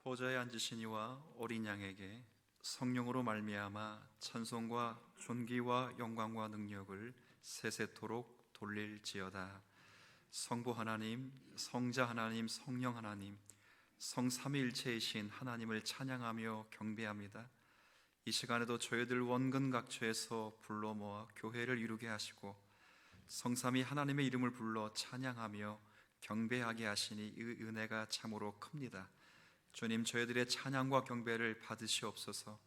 보좌에 앉으신 이와 어린 양에게 성령으로 말미암아 찬송과 존귀와 영광과 능력을 세세토록 돌릴지어다. 성부 하나님, 성자 하나님, 성령 하나님, 성삼위일체이신 하나님을 찬양하며 경배합니다. 이 시간에도 저희들 원근 각처에서 불러 모아 교회를 이루게 하시고 성삼위 하나님의 이름을 불러 찬양하며 경배하게 하시니 이 은혜가 참으로 큽니다. 주님, 저희들의 찬양과 경배를 받으시옵소서.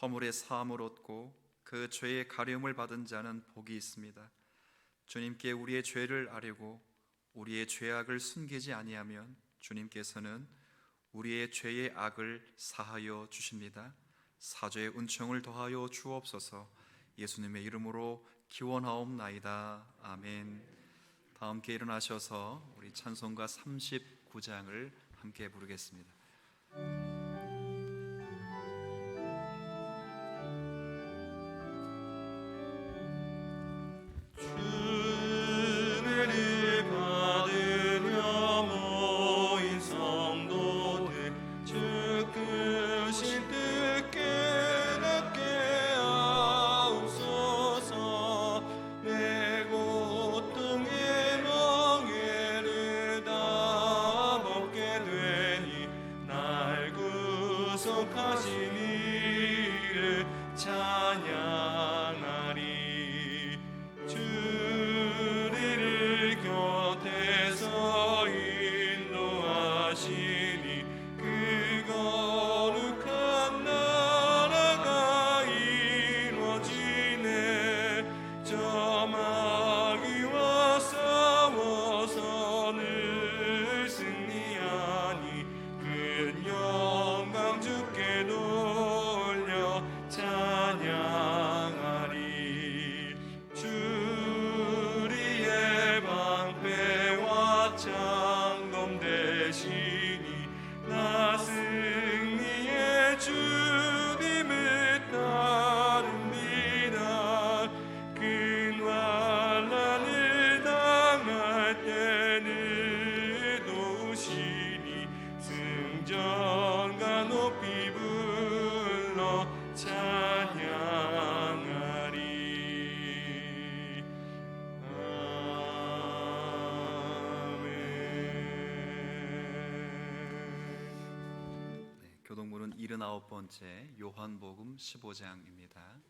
허물의 사함을 얻고 그 죄의 가려움을 받은 자는 복이 있습니다. 주님께 우리의 죄를 아뢰고 우리의 죄악을 숨기지 아니하면 주님께서는 우리의 죄의 악을 사하여 주십니다. 사죄의 은총을 더하여 주옵소서. 예수님의 이름으로 기원하옵나이다. 아멘. 다 함께 일어나셔서 우리 찬송가 39장을 함께 부르겠습니다. 교동문은 79번째 요한복음 15장입니다.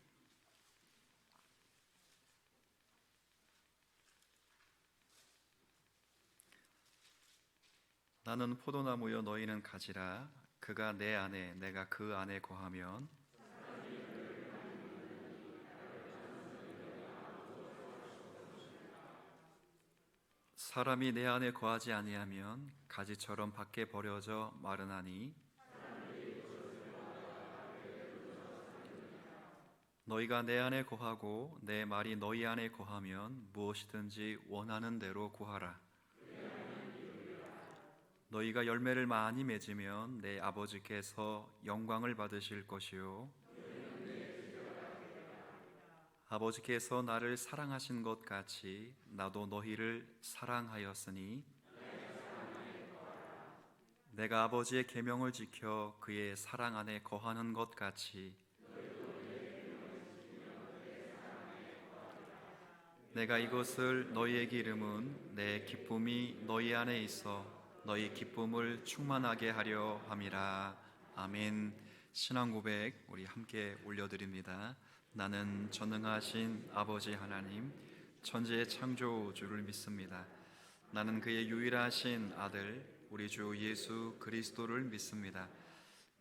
나는 포도나무여 너희는 가지라. 그가 내 안에 내가 그 안에 거하면 사람이 내 안에 거하지 아니하면 가지처럼 밖에 버려져 마르나니 너희가 내 안에 거하고 내 말이 너희 안에 거하면 무엇이든지 원하는 대로 구하라. 너희가 열매를 많이 맺으면 내 아버지께서 영광을 받으실 것이요 아버지께서 나를 사랑하신 것 같이 나도 너희를 사랑하였으니 내가 아버지의 계명을 지켜 그의 사랑 안에 거하는 것 같이 내가 이것을 너희에게 이름은 내 기쁨이 너희 안에 있어 너희 기쁨을 충만하게 하려 함이라. 아멘. 신앙 고백 우리 함께 올려드립니다. 나는 전능하신 아버지 하나님 천지의 창조주를 믿습니다. 나는 그의 유일하신 아들 우리 주 예수 그리스도를 믿습니다.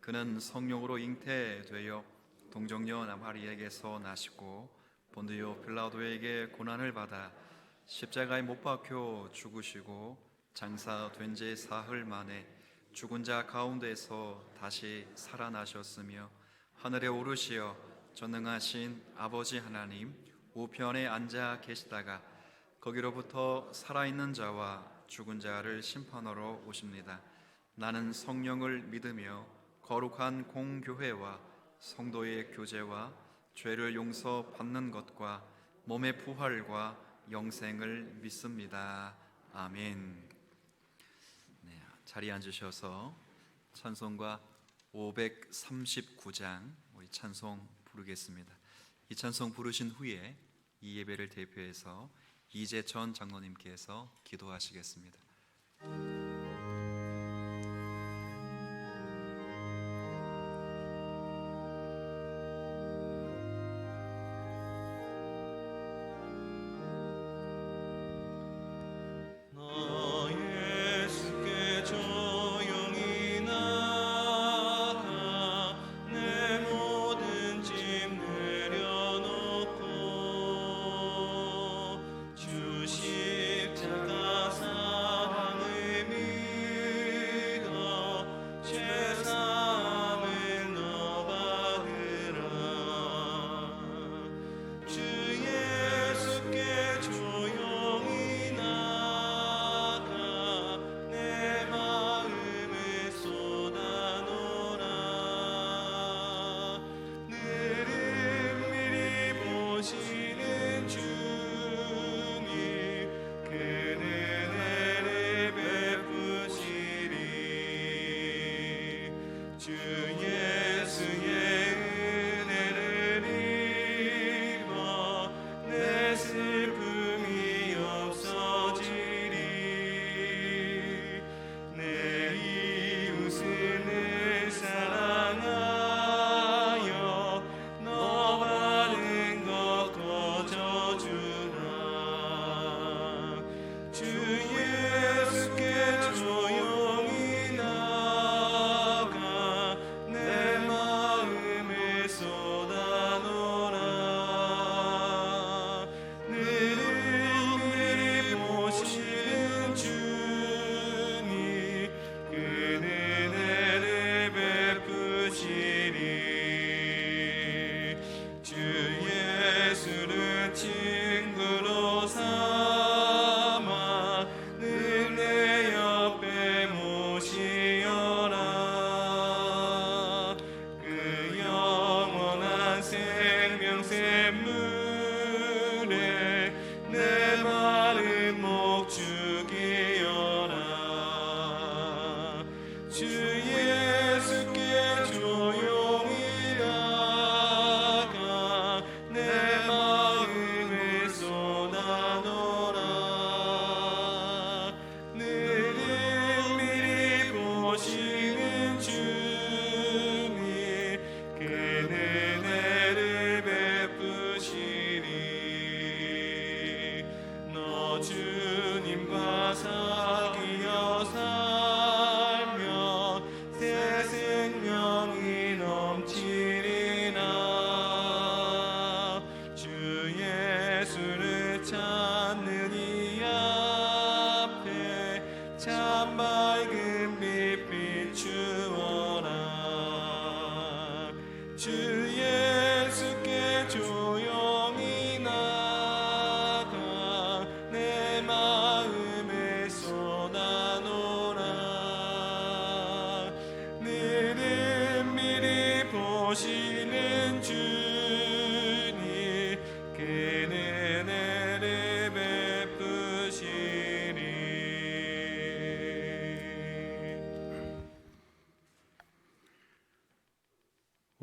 그는 성령으로 잉태되어 동정녀 마리아에게서 나시고 본디오 빌라도에게 고난을 받아 십자가에 못 박혀 죽으시고 장사된 지 사흘 만에 죽은 자 가운데서 다시 살아나셨으며 하늘에 오르시어 전능하신 아버지 하나님 우편에 앉아 계시다가 거기로부터 살아있는 자와 죽은 자를 심판하러 오십니다. 나는 성령을 믿으며 거룩한 공교회와 성도의 교제와 죄를 용서받는 것과 몸의 부활과 영생을 믿습니다. 아멘. 네, 자리에 앉으셔서 찬송가 539장 우리 찬송 부르겠습니다. 이 찬송 부르신 후에 이 예배를 대표해서 이재천 장로님께서 기도하시겠습니다.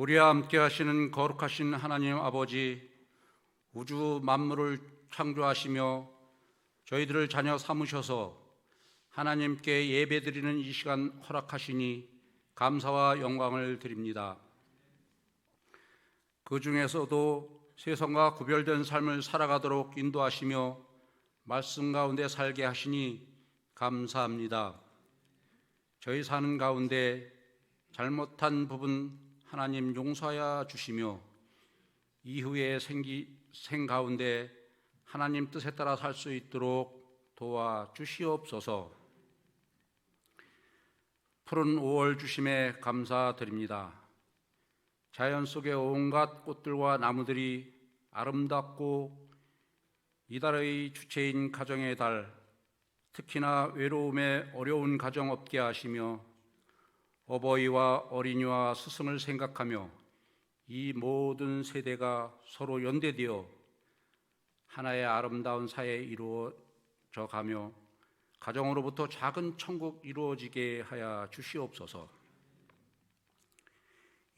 우리와 함께 하시는 거룩하신 하나님 아버지, 우주 만물을 창조하시며 저희들을 자녀 삼으셔서 하나님께 예배드리는 이 시간 허락하시니 감사와 영광을 드립니다. 그 중에서도 세상과 구별된 삶을 살아가도록 인도하시며 말씀 가운데 살게 하시니 감사합니다. 저희 사는 가운데 잘못한 부분 하나님 용서하여 주시며 이후의 생 가운데 하나님 뜻에 따라 살 수 있도록 도와주시옵소서. 푸른 5월 주심에 감사드립니다. 자연 속의 온갖 꽃들과 나무들이 아름답고 이달의 주체인 가정의 달, 특히나 외로움에 어려운 가정 없게 하시며 어버이와 어린이와 스승을 생각하며 이 모든 세대가 서로 연대되어 하나의 아름다운 사회 이루어져 가며 가정으로부터 작은 천국 이루어지게 하여 주시옵소서.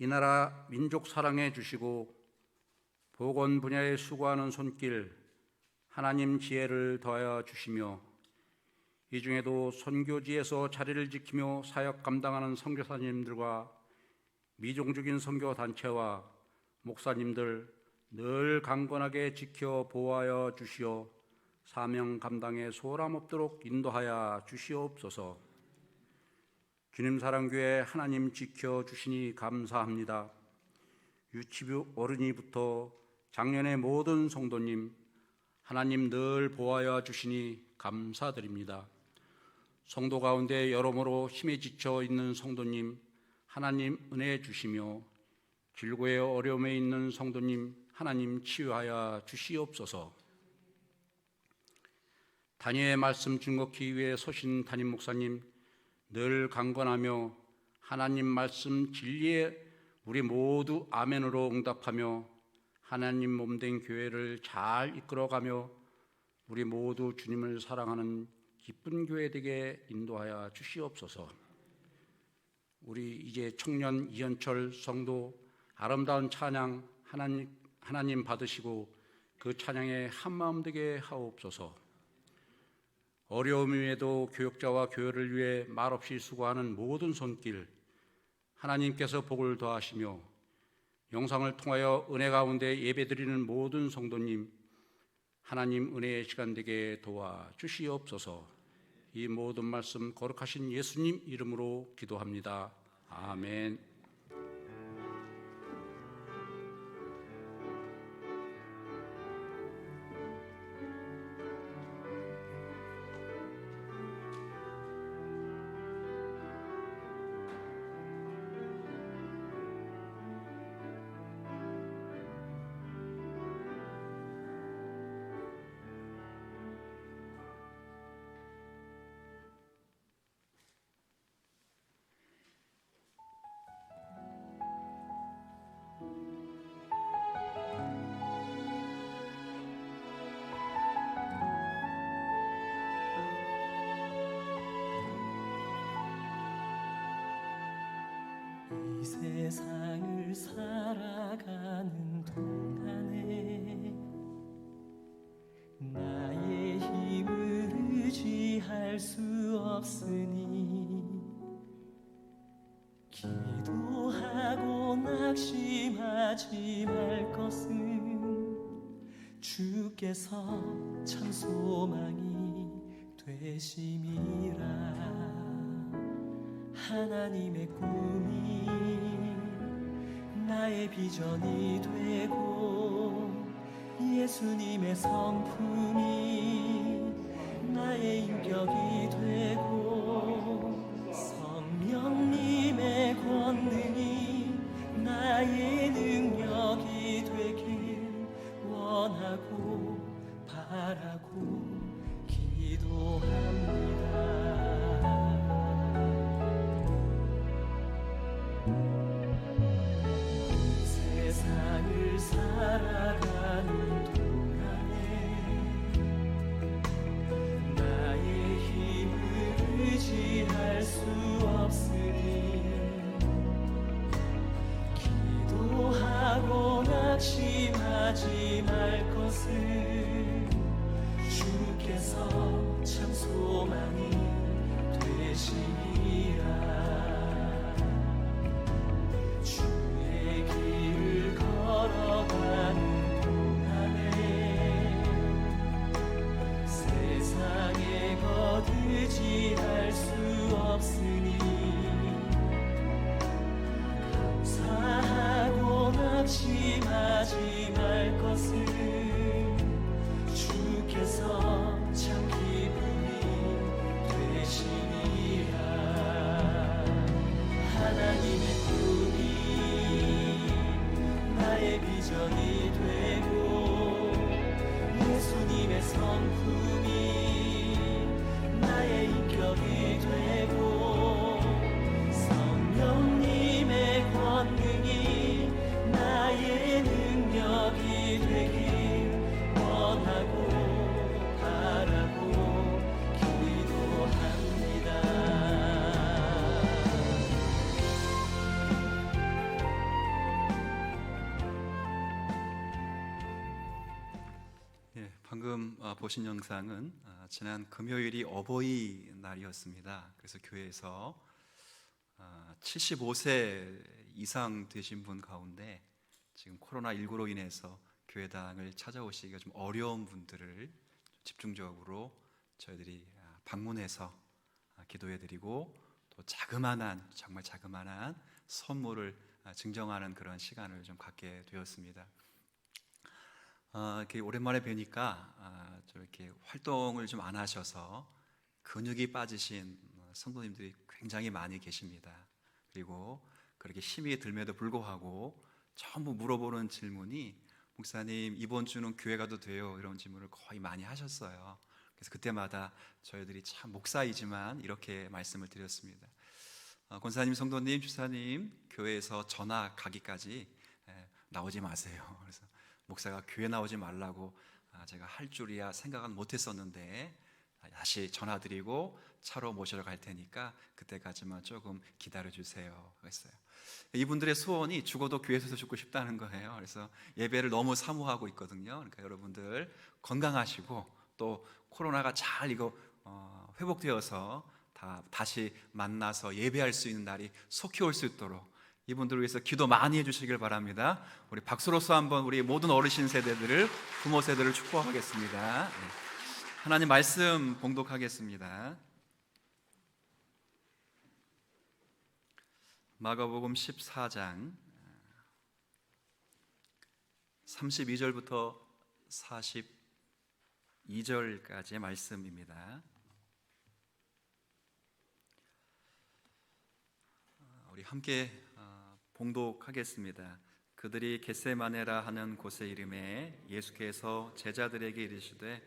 이 나라 민족 사랑해 주시고 보건 분야에 수고하는 손길 하나님 지혜를 더하여 주시며 이 중에도 선교지에서 자리를 지키며 사역 감당하는 선교사님들과 미종적인 선교단체와 목사님들 늘 강건하게 지켜 보호하여 주시어 사명 감당에 소홀함 없도록 인도하여 주시옵소서. 주님 사랑교회 하나님 지켜 주시니 감사합니다. 유치부 어른이부터 작년의 모든 성도님 하나님 늘 보호하여 주시니 감사드립니다. 성도 가운데 여러모로 힘에 지쳐 있는 성도님 하나님 은혜 주시며 질고의 어려움에 있는 성도님 하나님 치유하여 주시옵소서. 단위의 말씀 증거하기 위해 서신 담임 목사님 늘 강건하며 하나님 말씀 진리에 우리 모두 아멘으로 응답하며 하나님 몸된 교회를 잘 이끌어가며 우리 모두 주님을 사랑하는 기쁜 교회 되게 인도하여 주시옵소서. 우리 이제 청년 이현철 성도 아름다운 찬양 하나님 받으시고 그 찬양에 한마음 되게 하옵소서. 어려움에도 교역자와 교회를 위해 말없이 수고하는 모든 손길 하나님께서 복을 더하시며 영상을 통하여 은혜 가운데 예배드리는 모든 성도님 하나님 은혜의 시간 되게 도와주시옵소서. 이 모든 말씀 거룩하신 예수님 이름으로 기도합니다. 아멘. 이 세상을 살아가는 동안에 나의 힘을 의지할 수 없으니 기도하고 낙심하지 말 것은 주께서 참 소망이 되심이라. 하나님의 꿈이 나의 비전이 되고 예수님의 성품이 나의 인격이 되고 성령님의 권능이 나의 능력이 되길 원하고 바라고 기도합니다. 세상을 살아가는 동안에 나의 힘을 의지할 수 없으니 기도하고 낙심하지 말 것을 주께서 참 소망이 되시니라. 걸어가는 동안에 세상에 거두지할 수 없으니 감사하고 낙심하지 말 것을 주께서 참 기쁨이 되시니라. 하나님의 꿈이 나의 비전이 되고 예수님의 성품이 나의 인격이 되고 성령님의 권능이 나의 능력이 되길 원하고 바라고 기도합니다. 보신 영상은 지난 금요일이 어버이날이었습니다. 그래서 교회에서 75세 이상 되신 분 가운데 지금 코로나19로 인해서 교회당을 찾아오시기가 좀 어려운 분들을 집중적으로 저희들이 방문해서 기도해드리고 또 정말 자그마한 선물을 증정하는 그런 시간을 좀 갖게 되었습니다. 이렇게 오랜만에 뵈니까 저렇게 활동을 좀 안 하셔서 근육이 빠지신 성도님들이 굉장히 많이 계십니다. 그리고 그렇게 힘이 들면도 불구하고 전부 물어보는 질문이 목사님 이번 주는 교회 가도 돼요? 이런 질문을 거의 많이 하셨어요. 그래서 그때마다 저희들이 참 목사이지만 이렇게 말씀을 드렸습니다. 권사님, 성도님, 주사님 교회에서 전화 가기까지 나오지 마세요. 그래서 목사가 교회 나오지 말라고 제가 할 줄이야 생각은 못했었는데 다시 전화드리고 차로 모시러 갈 테니까 그때까지만 조금 기다려주세요 했어요. 이분들의 소원이 죽어도 교회에서 죽고 싶다는 거예요. 그래서 예배를 너무 사모하고 있거든요. 그러니까 여러분들 건강하시고 또 코로나가 잘 회복되어서 다시 만나서 예배할 수 있는 날이 속히 올 수 있도록 이분들을 위해서 기도 많이 해주시길 바랍니다. 우리 박수로서 한번 우리 모든 어르신 세대들을, 부모 세대를 축복하겠습니다. 하나님 말씀 봉독하겠습니다. 마가복음 14장 32절부터 42절까지의 말씀입니다. 우리 함께 봉독하겠습니다. 그들이 겟세마네라 하는 곳의 이름에 예수께서 제자들에게 이르시되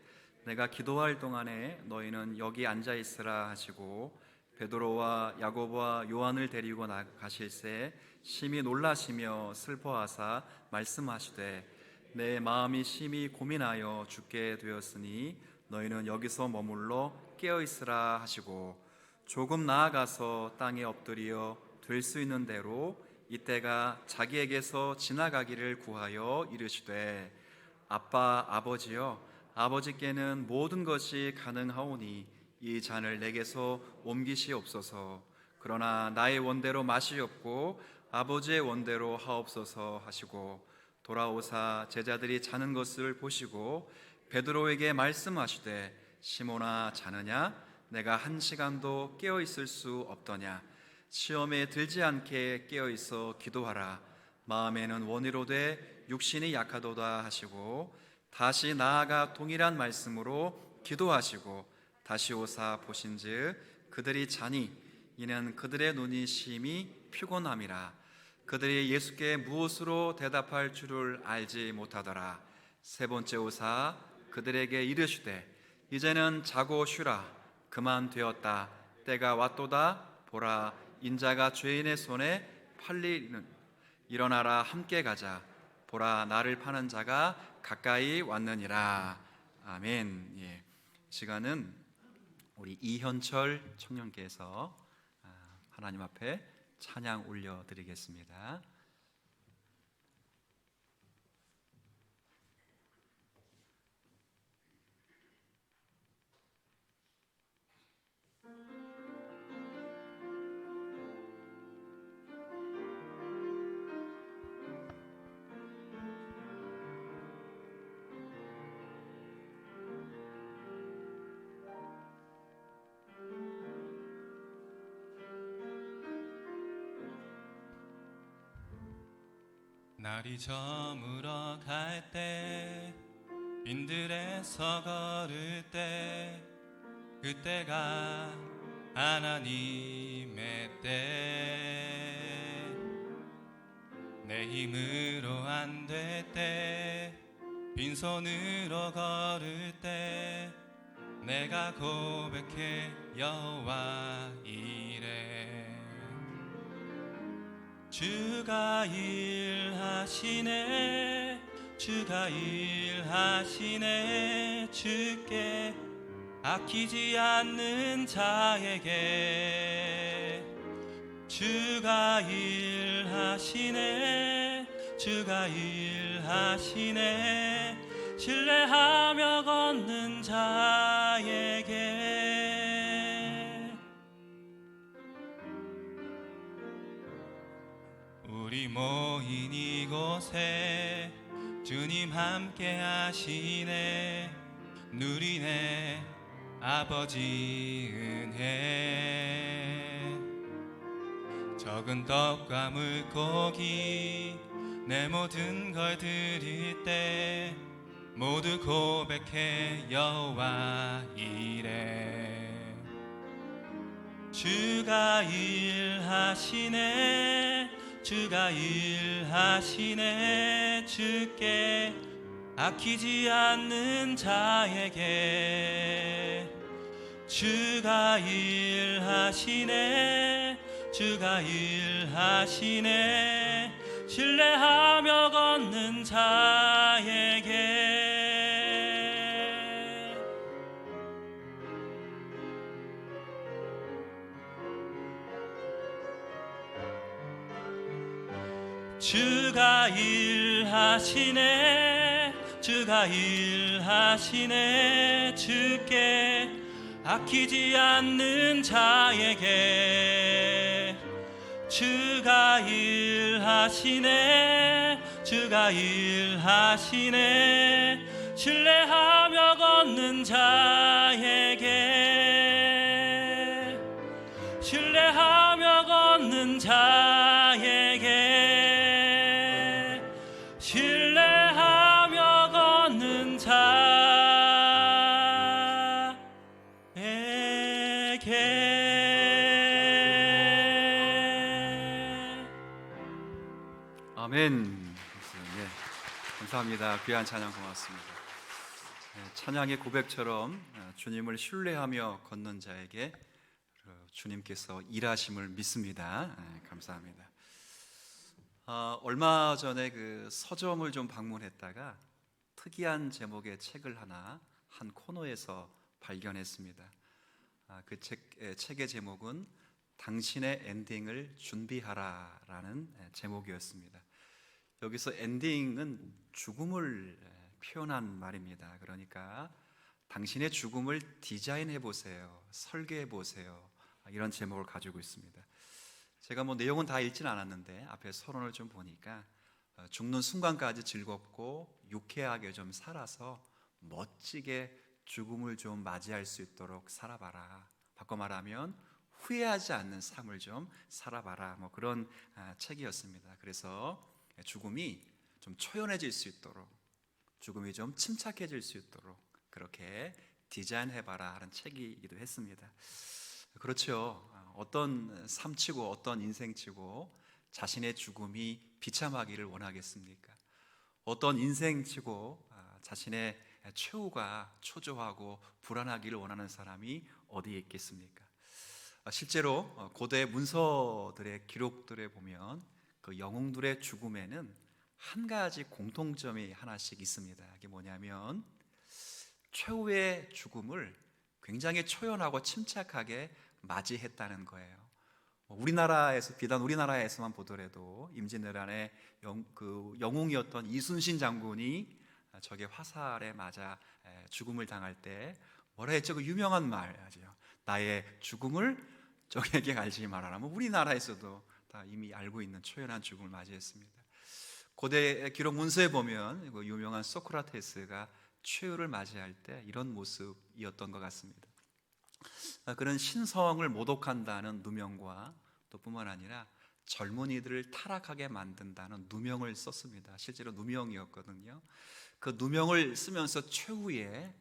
내가 기도할 동안에 너희는 여기 앉아 있으라 하시고 베드로와 야고보와 요한을 데리고 나가실새 심히 놀라시며 슬퍼하사 말씀하시되 내 마음이 심히 고민하여 죽게 되었으니 너희는 여기서 머물러 깨어 있으라 하시고 조금 나아가서 땅에 엎드려 될 수 있는 대로 이때가 자기에게서 지나가기를 구하여 이르시되 아빠 아버지여 아버지께는 모든 것이 가능하오니 이 잔을 내게서 옮기시옵소서. 그러나 나의 원대로 마시옵고 아버지의 원대로 하옵소서 하시고 돌아오사 제자들이 자는 것을 보시고 베드로에게 말씀하시되 시몬아 자느냐 내가 1시간도 깨어 있을 수 없더냐 시험에 들지 않게 깨어 있어 기도하라. 마음에는 원이로되 육신이 약하도다 하시고 다시 나아가 동일한 말씀으로 기도하시고 다시 오사 보신즉 그들이 자니 이는 그들의 눈이 심히 피곤함이라. 그들이 예수께 무엇으로 대답할 줄을 알지 못하더라. 세 번째 오사 그들에게 이르시되 이제는 자고 쉬라. 그만 되었다. 때가 왔도다. 보라 인자가 죄인의 손에 팔리는 일어나라 함께 가자. 보라 나를 파는 자가 가까이 왔느니라. 아멘. 예. 시간은 우리 이현철 청년께서 하나님 앞에 찬양 올려드리겠습니다. 날이 저물어 갈 때 빈들에서 걸을 때 그때가 하나님의 때 내 힘으로 안 될 때 빈손으로 걸을 때 내가 고백해 여호와 이래 주가 일하시네 주가 일하시네 주께 아끼지 않는 자에게 주가 일하시네 주가 일하시네 신뢰하며 걷는 자에게 우리 모인 이곳에 주님 함께 하시네 누리네 아버지 은혜 적은 떡과 물고기 내 모든 걸 드릴 때 모두 고백해 여호와 이래 주가 일하시네 주가 일하시네 주께 아끼지 않는 자에게 주가 일하시네 주가 일하시네 신뢰하며 걷는 자에게 주가 일하시네 주가 일하시네 주께 아끼지 않는 자에게 주가 일하시네 주가 일하시네 신뢰하며 걷는 자에게 신뢰하며 걷는 자에게 신뢰하며 걷는 자에게 아멘. 네, 감사합니다. 귀한 찬양 고맙습니다. 찬양의 고백처럼 주님을 신뢰하며 걷는 자에게 주님께서 일하심을 믿습니다. 감사합니다. 얼마 전에 그 서점을 좀 방문했다가 특이한 제목의 책을 하나 한 코너에서 발견했습니다. 그 책의 제목은 당신의 엔딩을 준비하라라는 제목이었습니다. 여기서 엔딩은 죽음을 표현한 말입니다. 그러니까 당신의 죽음을 디자인해 보세요, 설계해 보세요, 이런 제목을 가지고 있습니다. 제가 뭐 내용은 다 읽진 않았는데 앞에 서론을 좀 보니까 죽는 순간까지 즐겁고 유쾌하게 좀 살아서 멋지게 죽음을 좀 맞이할 수 있도록 살아봐라. 바꿔 말하면 후회하지 않는 삶을 좀 살아봐라. 뭐 그런 책이었습니다. 그래서 죽음이 좀 초연해질 수 있도록, 죽음이 좀 침착해질 수 있도록 그렇게 디자인해봐라 하는 책이기도 했습니다. 그렇죠. 어떤 삶치고 어떤 인생치고 자신의 죽음이 비참하기를 원하겠습니까? 어떤 인생치고 자신의 최후가 초조하고 불안하기를 원하는 사람이 어디에 있겠습니까? 실제로 고대 문서들의 기록들에 보면 그 영웅들의 죽음에는 한 가지 공통점이 하나씩 있습니다. 이게 뭐냐면 최후의 죽음을 굉장히 초연하고 침착하게 맞이했다는 거예요. 우리나라에서 비단 우리나라에서만 보더라도 임진왜란의 영웅이었던 이순신 장군이 적의 화살에 맞아 죽음을 당할 때 뭐라 했죠? 그 유명한 말 하죠. 나의 죽음을 적에게 알지 말아라. 뭐 우리나라에서도 다 이미 알고 있는 초연한 죽음을 맞이했습니다. 고대 기록 문서에 보면 그 유명한 소크라테스가 최후를 맞이할 때 이런 모습이었던 것 같습니다. 그런 신성을 모독한다는 누명과 또 뿐만 아니라 젊은이들을 타락하게 만든다는 누명을 썼습니다. 실제로 누명이었거든요. 그 누명을 쓰면서 최후의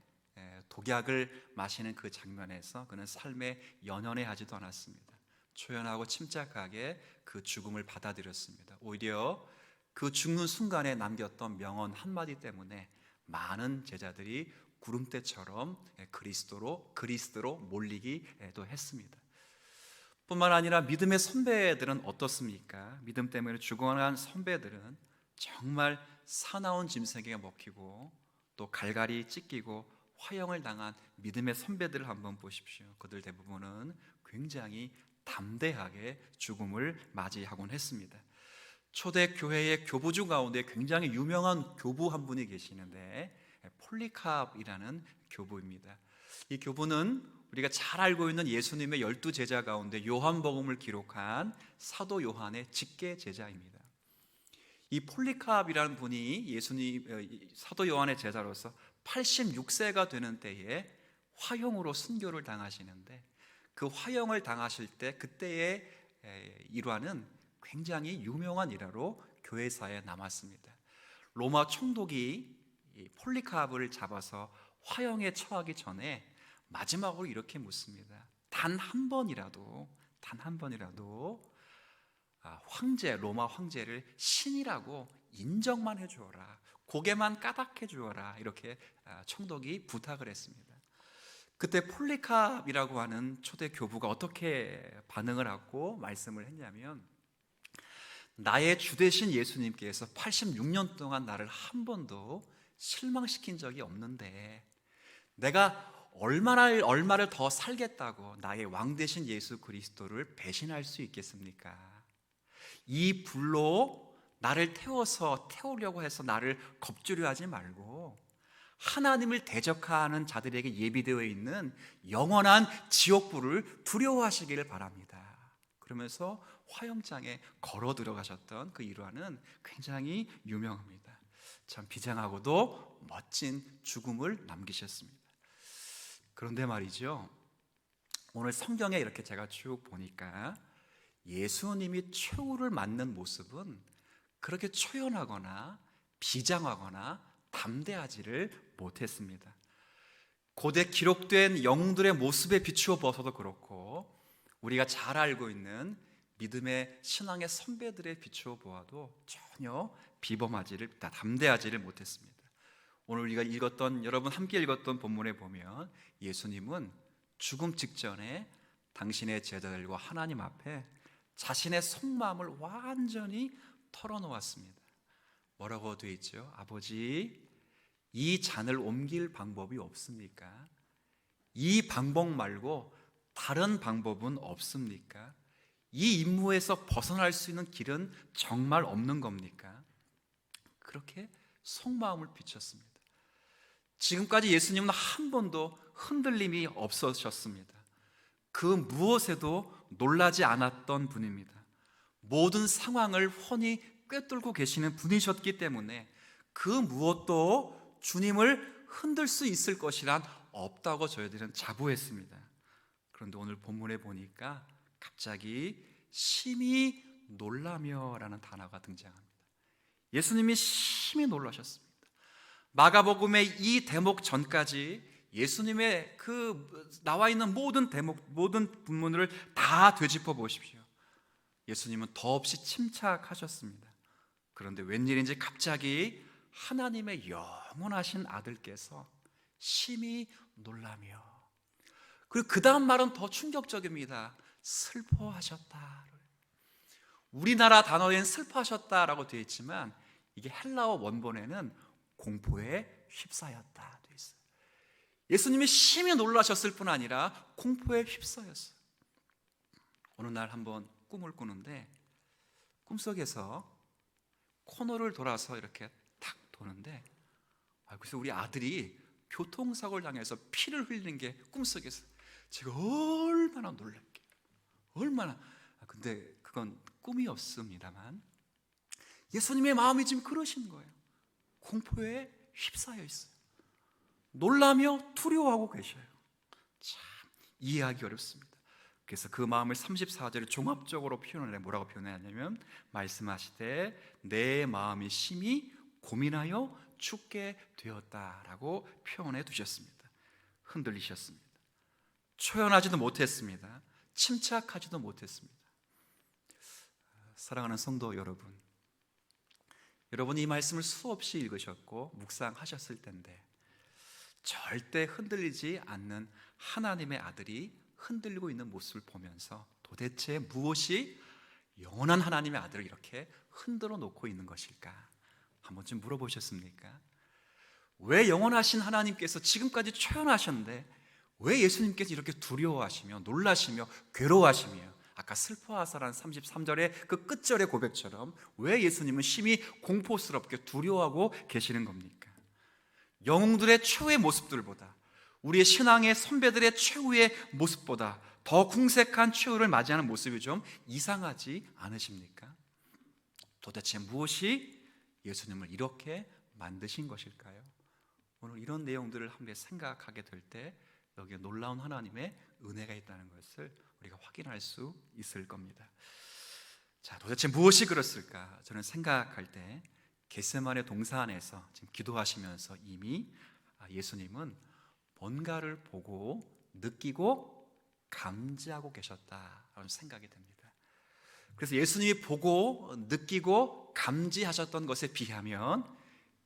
독약을 마시는 그 장면에서 그는 삶에 연연해하지도 않았습니다. 초연하고 침착하게 그 죽음을 받아들였습니다. 오히려 그 죽는 순간에 남겼던 명언 한마디 때문에 많은 제자들이 구름대처럼 그리스도로 몰리기도 했습니다. 뿐만 아니라 믿음의 선배들은 어떻습니까? 믿음 때문에 죽어간 선배들은 정말 사나운 짐승에게 먹히고 또 갈갈이 찢기고 화형을 당한 믿음의 선배들을 한번 보십시오. 그들 대부분은 굉장히 담대하게 죽음을 맞이하곤 했습니다. 초대 교회의 교부주 가운데 굉장히 유명한 교부 한 분이 계시는데 폴리캅이라는 교부입니다. 이 교부는 우리가 잘 알고 있는 예수님의 12제자 가운데 요한복음을 기록한 사도 요한의 직계 제자입니다. 이 폴리캅이라는 분이 사도 요한의 제자로서 86세가 되는 때에 화형으로 순교를 당하시는데, 그 화형을 당하실 때 그때의 일화는 굉장히 유명한 일화로 교회사에 남았습니다. 로마 총독이 이 폴리캅을 잡아서 화형에 처하기 전에 마지막으로 이렇게 묻습니다. 단 한 번이라도 로마 황제를 신이라고 인정만 해주어라, 고개만 까닥해 주어라, 이렇게 총독이 부탁을 했습니다. 그때 폴리캅이라고 하는 초대 교부가 어떻게 반응을 하고 말씀을 했냐면, 나의 주되신 예수님께서 86년 동안 나를 한 번도 실망시킨 적이 없는데 내가 얼마를 더 살겠다고 나의 왕 되신 예수 그리스도를 배신할 수 있겠습니까? 이 불로 나를 태우려고 해서 나를 겁주려 하지 말고 하나님을 대적하는 자들에게 예비되어 있는 영원한 지옥불을 두려워하시기를 바랍니다. 그러면서 화형장에 걸어 들어가셨던 그 일화는 굉장히 유명합니다. 참 비장하고도 멋진 죽음을 남기셨습니다. 그런데 말이죠, 오늘 성경에 이렇게 제가 쭉 보니까 예수님이 최후를 맞는 모습은 그렇게 초연하거나 비장하거나 담대하지를 못했습니다. 고대 기록된 영웅들의 모습에 비추어 보아서도 그렇고, 우리가 잘 알고 있는 믿음의 신앙의 선배들의 비추어 보아도 전혀 담대하지를 못했습니다. 오늘 우리가 여러분 함께 읽었던 본문에 보면 예수님은 죽음 직전에 당신의 제자들과 하나님 앞에 자신의 속마음을 완전히 털어놓았습니다. 뭐라고 되어 있죠? 아버지, 이 잔을 옮길 방법이 없습니까? 이 방법 말고 다른 방법은 없습니까? 이 임무에서 벗어날 수 있는 길은 정말 없는 겁니까? 그렇게 속마음을 비쳤습니다. 지금까지 예수님은 한 번도 흔들림이 없으셨습니다. 그 무엇에도 놀라지 않았던 분입니다. 모든 상황을 훤히 꿰뚫고 계시는 분이셨기 때문에 그 무엇도 주님을 흔들 수 있을 것이란 없다고 저희들은 자부했습니다. 그런데 오늘 본문에 보니까 갑자기 심히 놀라며라는 단어가 등장합니다. 예수님이 심히 놀라셨습니다. 마가복음의 이 대목 전까지 예수님의 나와 있는 모든 본문을 다 되짚어 보십시오. 예수님은 더없이 침착하셨습니다. 그런데 웬일인지 갑자기 하나님의 영원하신 아들께서 심히 놀라며, 그리고 그 다음 말은 더 충격적입니다. 슬퍼하셨다. 우리나라 단어엔 슬퍼하셨다라고 되어 있지만 이게 헬라어 원본에는 공포에 휩싸였다 되어 있어요. 예수님이 심히 놀라셨을 뿐 아니라 공포에 휩싸였어요. 어느 날 한번 꿈을 꾸는데 꿈속에서 코너를 돌아서 이렇게 탁 도는데, 그래서 우리 아들이 교통사고를 당해서 피를 흘리는 게 꿈속에서, 제가 얼마나 놀랄게요. 근데 그건 꿈이었습니다만 예수님의 마음이 지금 그러신 거예요. 공포에 휩싸여 있어요. 놀라며 두려워하고 계셔요. 참 이해하기 어렵습니다. 그래서 그 마음을 34절에 종합적으로 표현을 해 뭐라고 표현하냐면, 말씀하시되 내 마음이 심히 고민하여 죽게 되었다라고 표현해 두셨습니다. 흔들리셨습니다. 초연하지도 못했습니다. 침착하지도 못했습니다. 사랑하는 성도 여러분, 여러분이 이 말씀을 수없이 읽으셨고 묵상하셨을 텐데 절대 흔들리지 않는 하나님의 아들이 흔들리고 있는 모습을 보면서 도대체 무엇이 영원한 하나님의 아들을 이렇게 흔들어 놓고 있는 것일까? 한 번쯤 물어보셨습니까? 왜 영원하신 하나님께서 지금까지 초연하셨는데 왜 예수님께서 이렇게 두려워하시며 놀라시며 괴로워하시며, 아까 슬퍼하사라는 33절의 그 끝절의 고백처럼 왜 예수님은 심히 공포스럽게 두려워하고 계시는 겁니까? 영웅들의 최후의 모습들보다, 우리의 신앙의 선배들의 최후의 모습보다 더 궁색한 최후를 맞이하는 모습이 좀 이상하지 않으십니까? 도대체 무엇이 예수님을 이렇게 만드신 것일까요? 오늘 이런 내용들을 함께 생각하게 될 때 여기에 놀라운 하나님의 은혜가 있다는 것을 우리가 확인할 수 있을 겁니다. 자, 도대체 무엇이 그렇을까? 저는 생각할 때 겟세마네 동산에서 지금 기도하시면서 이미 예수님은 뭔가를 보고 느끼고 감지하고 계셨다라는 생각이 듭니다. 그래서 예수님이 보고 느끼고 감지하셨던 것에 비하면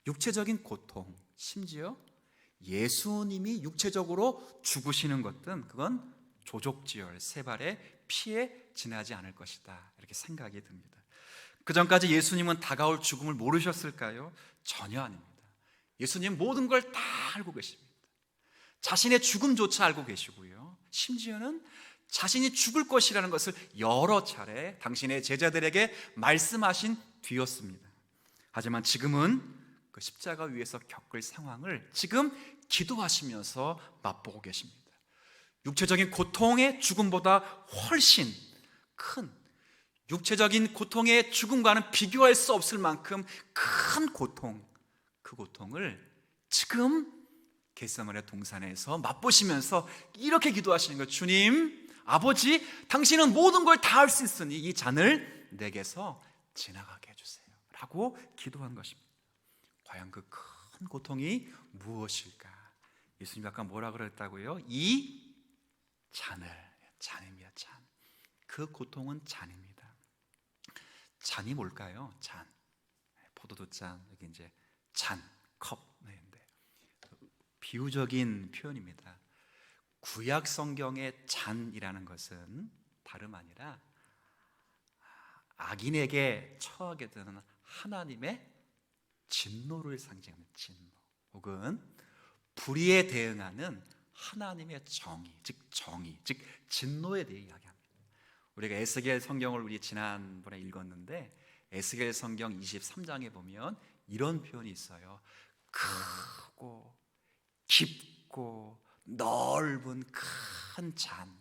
육체적인 고통, 심지어 예수님이 육체적으로 죽으시는 것은 그건 조족지혈, 세 발의 피에 지나지 않을 것이다, 이렇게 생각이 듭니다. 그 전까지 예수님은 다가올 죽음을 모르셨을까요? 전혀 아닙니다. 예수님 모든 걸 다 알고 계십니다. 자신의 죽음조차 알고 계시고요, 심지어는 자신이 죽을 것이라는 것을 여러 차례 당신의 제자들에게 말씀하신 뒤였습니다. 하지만 지금은 그 십자가 위에서 겪을 상황을 지금 기도하시면서 맛보고 계십니다. 육체적인 고통의 죽음보다 훨씬 큰, 육체적인 고통의 죽음과는 비교할 수 없을 만큼 큰 고통, 그 고통을 지금 겟세마네 동산에서 맛보시면서 이렇게 기도하시는 거예요. 주님, 아버지, 당신은 모든 걸 다 할 수 있으니 이 잔을 내게서 지나가게 해주세요 라고 기도한 것입니다. 과연 그 큰 고통이 무엇일까? 예수님이 아까 뭐라 그랬다고요? 이 잔을, 잔입니다. 잔. 그 고통은 잔입니다. 잔이 뭘까요? 잔. 포도도 잔, 여기 이제 잔, 컵. 네, 비유적인 표현입니다. 구약 성경의 잔이라는 것은 다름 아니라 악인에게 처하게 되는 하나님의 진노를 상징하는 진노, 혹은 불의에 대응하는 하나님의 정의, 즉 진노에 대해 이야기합니다. 우리가 에스겔 성경을 우리 지난번에 읽었는데 에스겔 성경 23장에 보면 이런 표현이 있어요. 크고 깊고 넓은 큰 잔,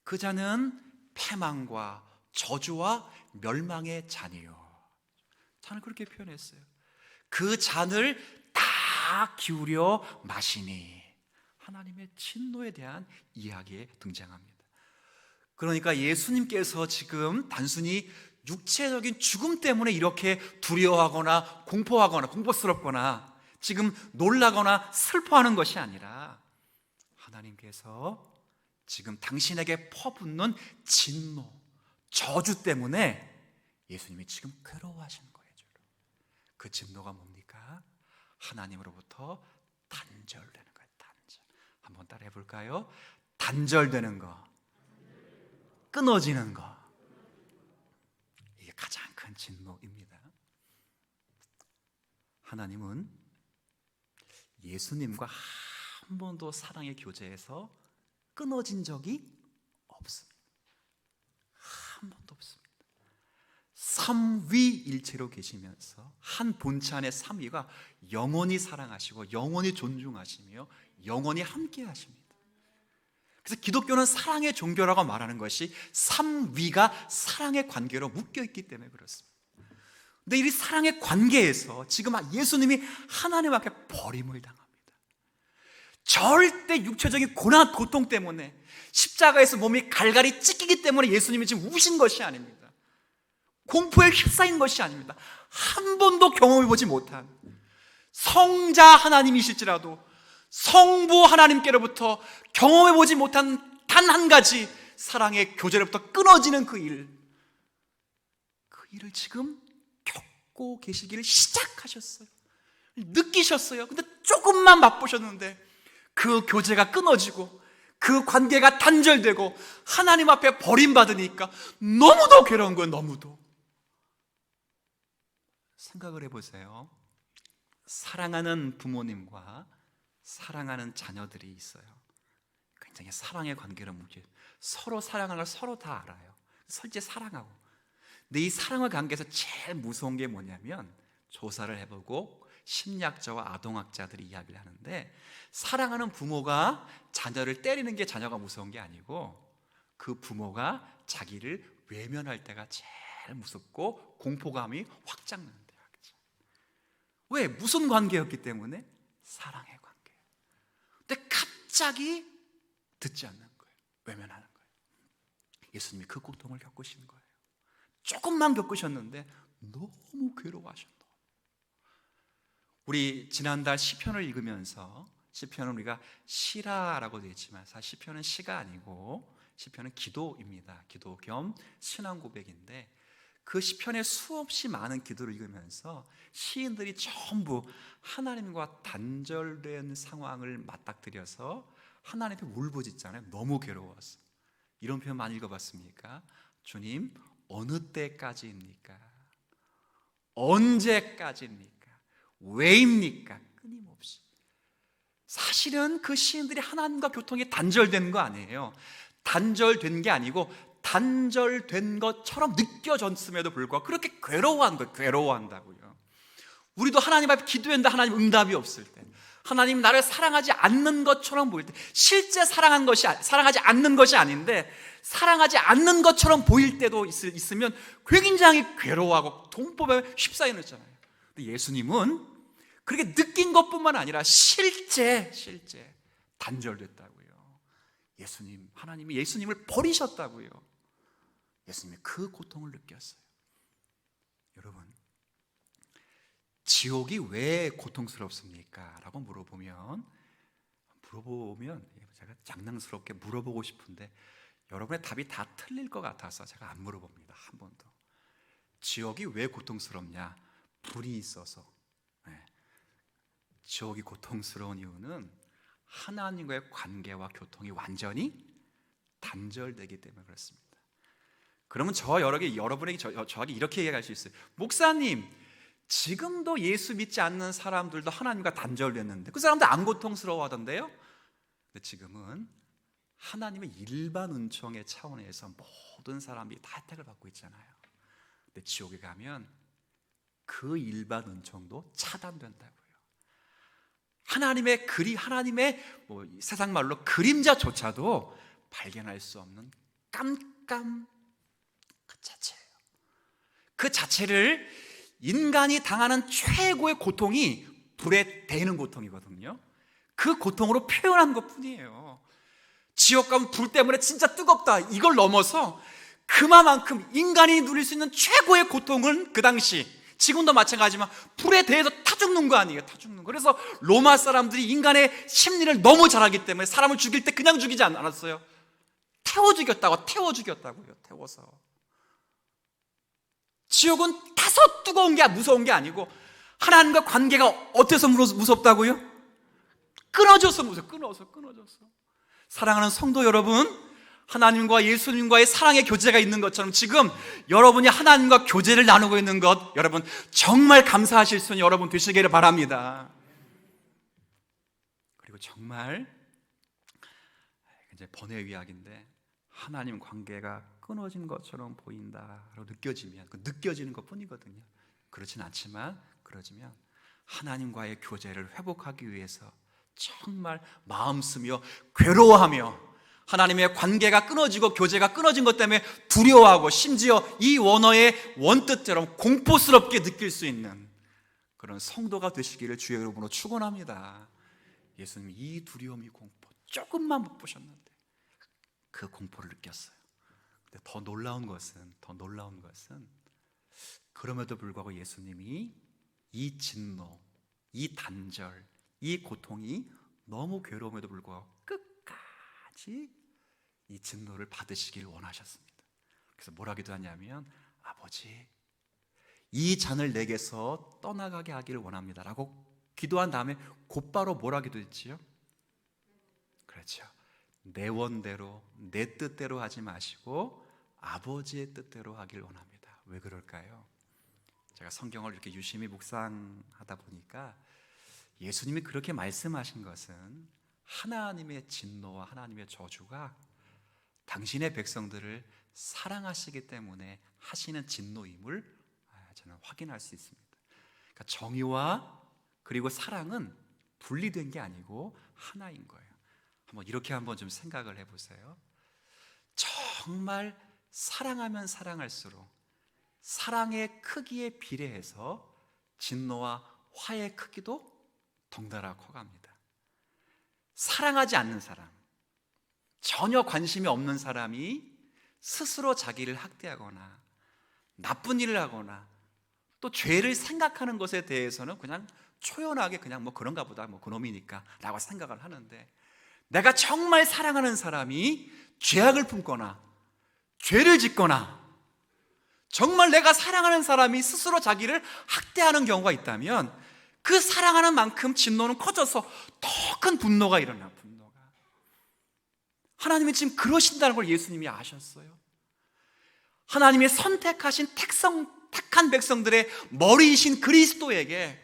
그 잔은 패망과 저주와 멸망의 잔이요. 잔을 그렇게 표현했어요. 그 잔을 다 기울여 마시니, 하나님의 진노에 대한 이야기에 등장합니다. 그러니까 예수님께서 지금 단순히 육체적인 죽음 때문에 이렇게 두려워하거나 공포하거나 공포스럽거나 지금 놀라거나 슬퍼하는 것이 아니라 하나님께서 지금 당신에게 퍼붓는 진노, 저주 때문에 예수님이 지금 괴로워하시는 거예요. 그 진노가 뭡니까? 하나님으로부터 단절되는 거예요. 단절. 한번 따라해 볼까요? 단절되는 거, 끊어지는 거, 이게 가장 큰 진노입니다. 하나님은 예수님과 한 번도 사랑의 교제에서 끊어진 적이 없습니다. 한 번도 없습니다. 삼위일체로 계시면서 한 본체 안의 삼위가 영원히 사랑하시고 영원히 존중하시며 영원히 함께 하십니다. 그래서 기독교는 사랑의 종교라고 말하는 것이 삼위가 사랑의 관계로 묶여있기 때문에 그렇습니다. 근데 이 사랑의 관계에서 지금 예수님이 하나님 앞에 버림을 당합니다. 절대 육체적인 고난, 고통 때문에 십자가에서 몸이 갈갈이 찢기기 때문에 예수님이 지금 우신 것이 아닙니다. 공포에 휩싸인 것이 아닙니다. 한 번도 경험해보지 못한 성자 하나님이실지라도 성부 하나님께로부터 경험해보지 못한 단 한 가지 사랑의 교제로부터 끊어지는 그 일을 지금 겪고 계시기를 시작하셨어요. 느끼셨어요. 근데 조금만 맛보셨는데 그 교제가 끊어지고 그 관계가 단절되고 하나님 앞에 버림받으니까 너무도 괴로운 거예요. 너무도. 생각을 해보세요. 사랑하는 부모님과 사랑하는 자녀들이 있어요. 굉장히 사랑의 관계로 묶여요. 서로 사랑하는 걸 서로 다 알아요. 설제 사랑하고. 근데 이 사랑의 관계에서 제일 무서운 게 뭐냐면 조사를 해보고 심리학자와 아동학자들이 이야기를 하는데, 사랑하는 부모가 자녀를 때리는 게 자녀가 무서운 게 아니고 그 부모가 자기를 외면할 때가 제일 무섭고 공포감이 확 잡는데요. 왜? 무슨 관계였기 때문에? 사랑의 관계. 근데 갑자기 듣지 않는 거예요. 외면하는 거예요. 예수님이 그 고통을 겪으신 거예요. 조금만 겪으셨는데 너무 괴로워하셨다. 우리 지난달 시편을 읽으면서, 시편은 우리가 시라라고 되어 있지만 사실 시편은 시가 아니고 시편은 기도입니다. 기도 겸 신앙 고백인데, 그 시편에 수없이 많은 기도를 읽으면서 시인들이 전부 하나님과 단절된 상황을 맞닥뜨려서 하나님께 울부짖잖아요. 너무 괴로워서. 이런 표현 많이 읽어봤습니까? 주님, 어느 때까지입니까? 언제까지입니까? 왜입니까? 끊임없이. 사실은 그 시인들이 하나님과 교통이 단절된 거 아니에요. 단절된 게 아니고 단절된 것처럼 느껴졌음에도 불구하고 그렇게 괴로워한 거예요. 괴로워한다고요. 우리도 하나님 앞에 기도했는데 하나님 응답이 없을 때, 하나님 나를 사랑하지 않는 것처럼 보일 때, 실제 사랑하지 않는 것이 아닌데 사랑하지 않는 것처럼 보일 때도 있으면 굉장히 괴로워하고 동법에 휩싸이잖아요. 근데 예수님은 그렇게 느낀 것뿐만 아니라 실제 단절됐다고요. 하나님이 예수님을 버리셨다고요. 예수님이 그 고통을 느꼈어요. 여러분, 지옥이 왜 고통스럽습니까? 라고 물어보면 제가 장난스럽게 물어보고 싶은데 여러분의 답이 다 틀릴 것 같아서 제가 안 물어봅니다. 한 번도. 지옥이 왜 고통스럽냐? 불이 있어서. 지옥이 고통스러운 이유는 하나님과의 관계와 교통이 완전히 단절되기 때문에 그렇습니다. 그러면 여러분에게 저에게 이렇게 얘기할 수 있어요. 목사님, 지금도 예수 믿지 않는 사람들도 하나님과 단절됐는데 그 사람들 안 고통스러워하던데요? 근데 지금은 하나님의 일반 은총의 차원에서 모든 사람들이 다 혜택을 받고 있잖아요. 근데 지옥에 가면 그 일반 은총도 차단된다고요. 하나님의 세상 말로 그림자조차도 발견할 수 없는 깜깜 그 자체예요. 그 자체를 인간이 당하는 최고의 고통이 불에 데이는 고통이거든요. 그 고통으로 표현한 것뿐이에요. 지옥 가면 불 때문에 진짜 뜨겁다, 이걸 넘어서 그만큼 인간이 누릴 수 있는 최고의 고통은 그 당시, 지금도 마찬가지지만 불에 대해서 타 죽는 거 아니에요. 타 죽는 거. 그래서 로마 사람들이 인간의 심리를 너무 잘 알기 때문에 사람을 죽일 때 그냥 죽이지 않았어요. 태워 죽였다고요. 태워서. 지옥은 타서 뜨거운 게 무서운 게 아니고 하나님과 관계가 어때서 무섭다고요? 끊어져서 무서워. 끊어져서. 사랑하는 성도 여러분, 하나님과 예수님과의 사랑의 교제가 있는 것처럼 지금 여러분이 하나님과 교제를 나누고 있는 것, 여러분 정말 감사하실 수 있는 여러분 되시기를 바랍니다. 그리고 정말 이제 번외위약인데, 하나님 관계가 끊어진 것처럼 보인다라고 느껴지면, 그 느껴지는 것뿐이거든요. 그렇진 않지만 그러지면 하나님과의 교제를 회복하기 위해서 정말 마음 쓰며 괴로워하며, 하나님의 관계가 끊어지고 교제가 끊어진 것 때문에 두려워하고 심지어 이 원어의 원뜻처럼 공포스럽게 느낄 수 있는 그런 성도가 되시기를 주의 이름으로 축원합니다. 예수님 이 두려움, 이 공포 조금만 못 보셨는데 그 공포를 느꼈어요. 근데 더 놀라운 것은 그럼에도 불구하고 예수님이 이 진노, 이 단절, 이 고통이 너무 괴로움에도 불구하고 끝까지 이 진노를 받으시길 원하셨습니다. 그래서 뭐라 기도하냐면, 아버지, 이 잔을 내게서 떠나가게 하기를 원합니다 라고 기도한 다음에 곧바로 뭐라 기도했지요? 그렇죠. 내 원대로, 내 뜻대로 하지 마시고 아버지의 뜻대로 하길 원합니다. 왜 그럴까요? 제가 성경을 이렇게 유심히 묵상하다 보니까 예수님이 그렇게 말씀하신 것은 하나님의 진노와 하나님의 저주가 당신의 백성들을 사랑하시기 때문에 하시는 진노임을 저는 확인할 수 있습니다. 그러니까 정의와 그리고 사랑은 분리된 게 아니고 하나인 거예요. 이렇게 한번 좀 생각을 해보세요. 정말 사랑하면 사랑할수록 사랑의 크기에 비례해서 진노와 화의 크기도 덩달아 커갑니다. 사랑하지 않는 사람, 전혀 관심이 없는 사람이 스스로 자기를 학대하거나 나쁜 일을 하거나 또 죄를 생각하는 것에 대해서는 그냥 초연하게 그냥 그런가 보다, 그놈이니까 라고 생각을 하는데, 내가 정말 사랑하는 사람이 죄악을 품거나 죄를 짓거나 정말 내가 사랑하는 사람이 스스로 자기를 학대하는 경우가 있다면 그 사랑하는 만큼 진노는 커져서 더 큰 분노가 일어나. 분노가. 하나님이 지금 그러신다는 걸 예수님이 아셨어요. 하나님의 선택하신 택한 백성들의 머리이신 그리스도에게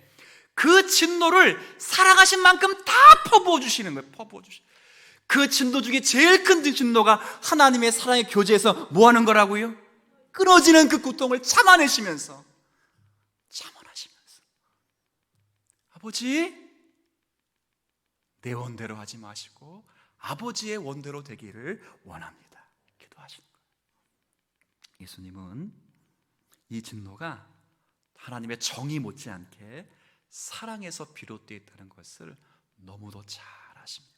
그 진노를 사랑하신 만큼 다 퍼부어 주시는 거예요. 퍼부어 주시. 그 진노 중에 제일 큰 진노가 하나님의 사랑의 교제에서 뭐 하는 거라고요? 끊어지는 그 고통을 참아내시면서 아버지, 내 원대로 하지 마시고 아버지의 원대로 되기를 원합니다. 기도하시는 거예요. 예수님은 이 진노가 하나님의 정의 못지않게 사랑에서 비롯되어 있다는 것을 너무도 잘 아십니다.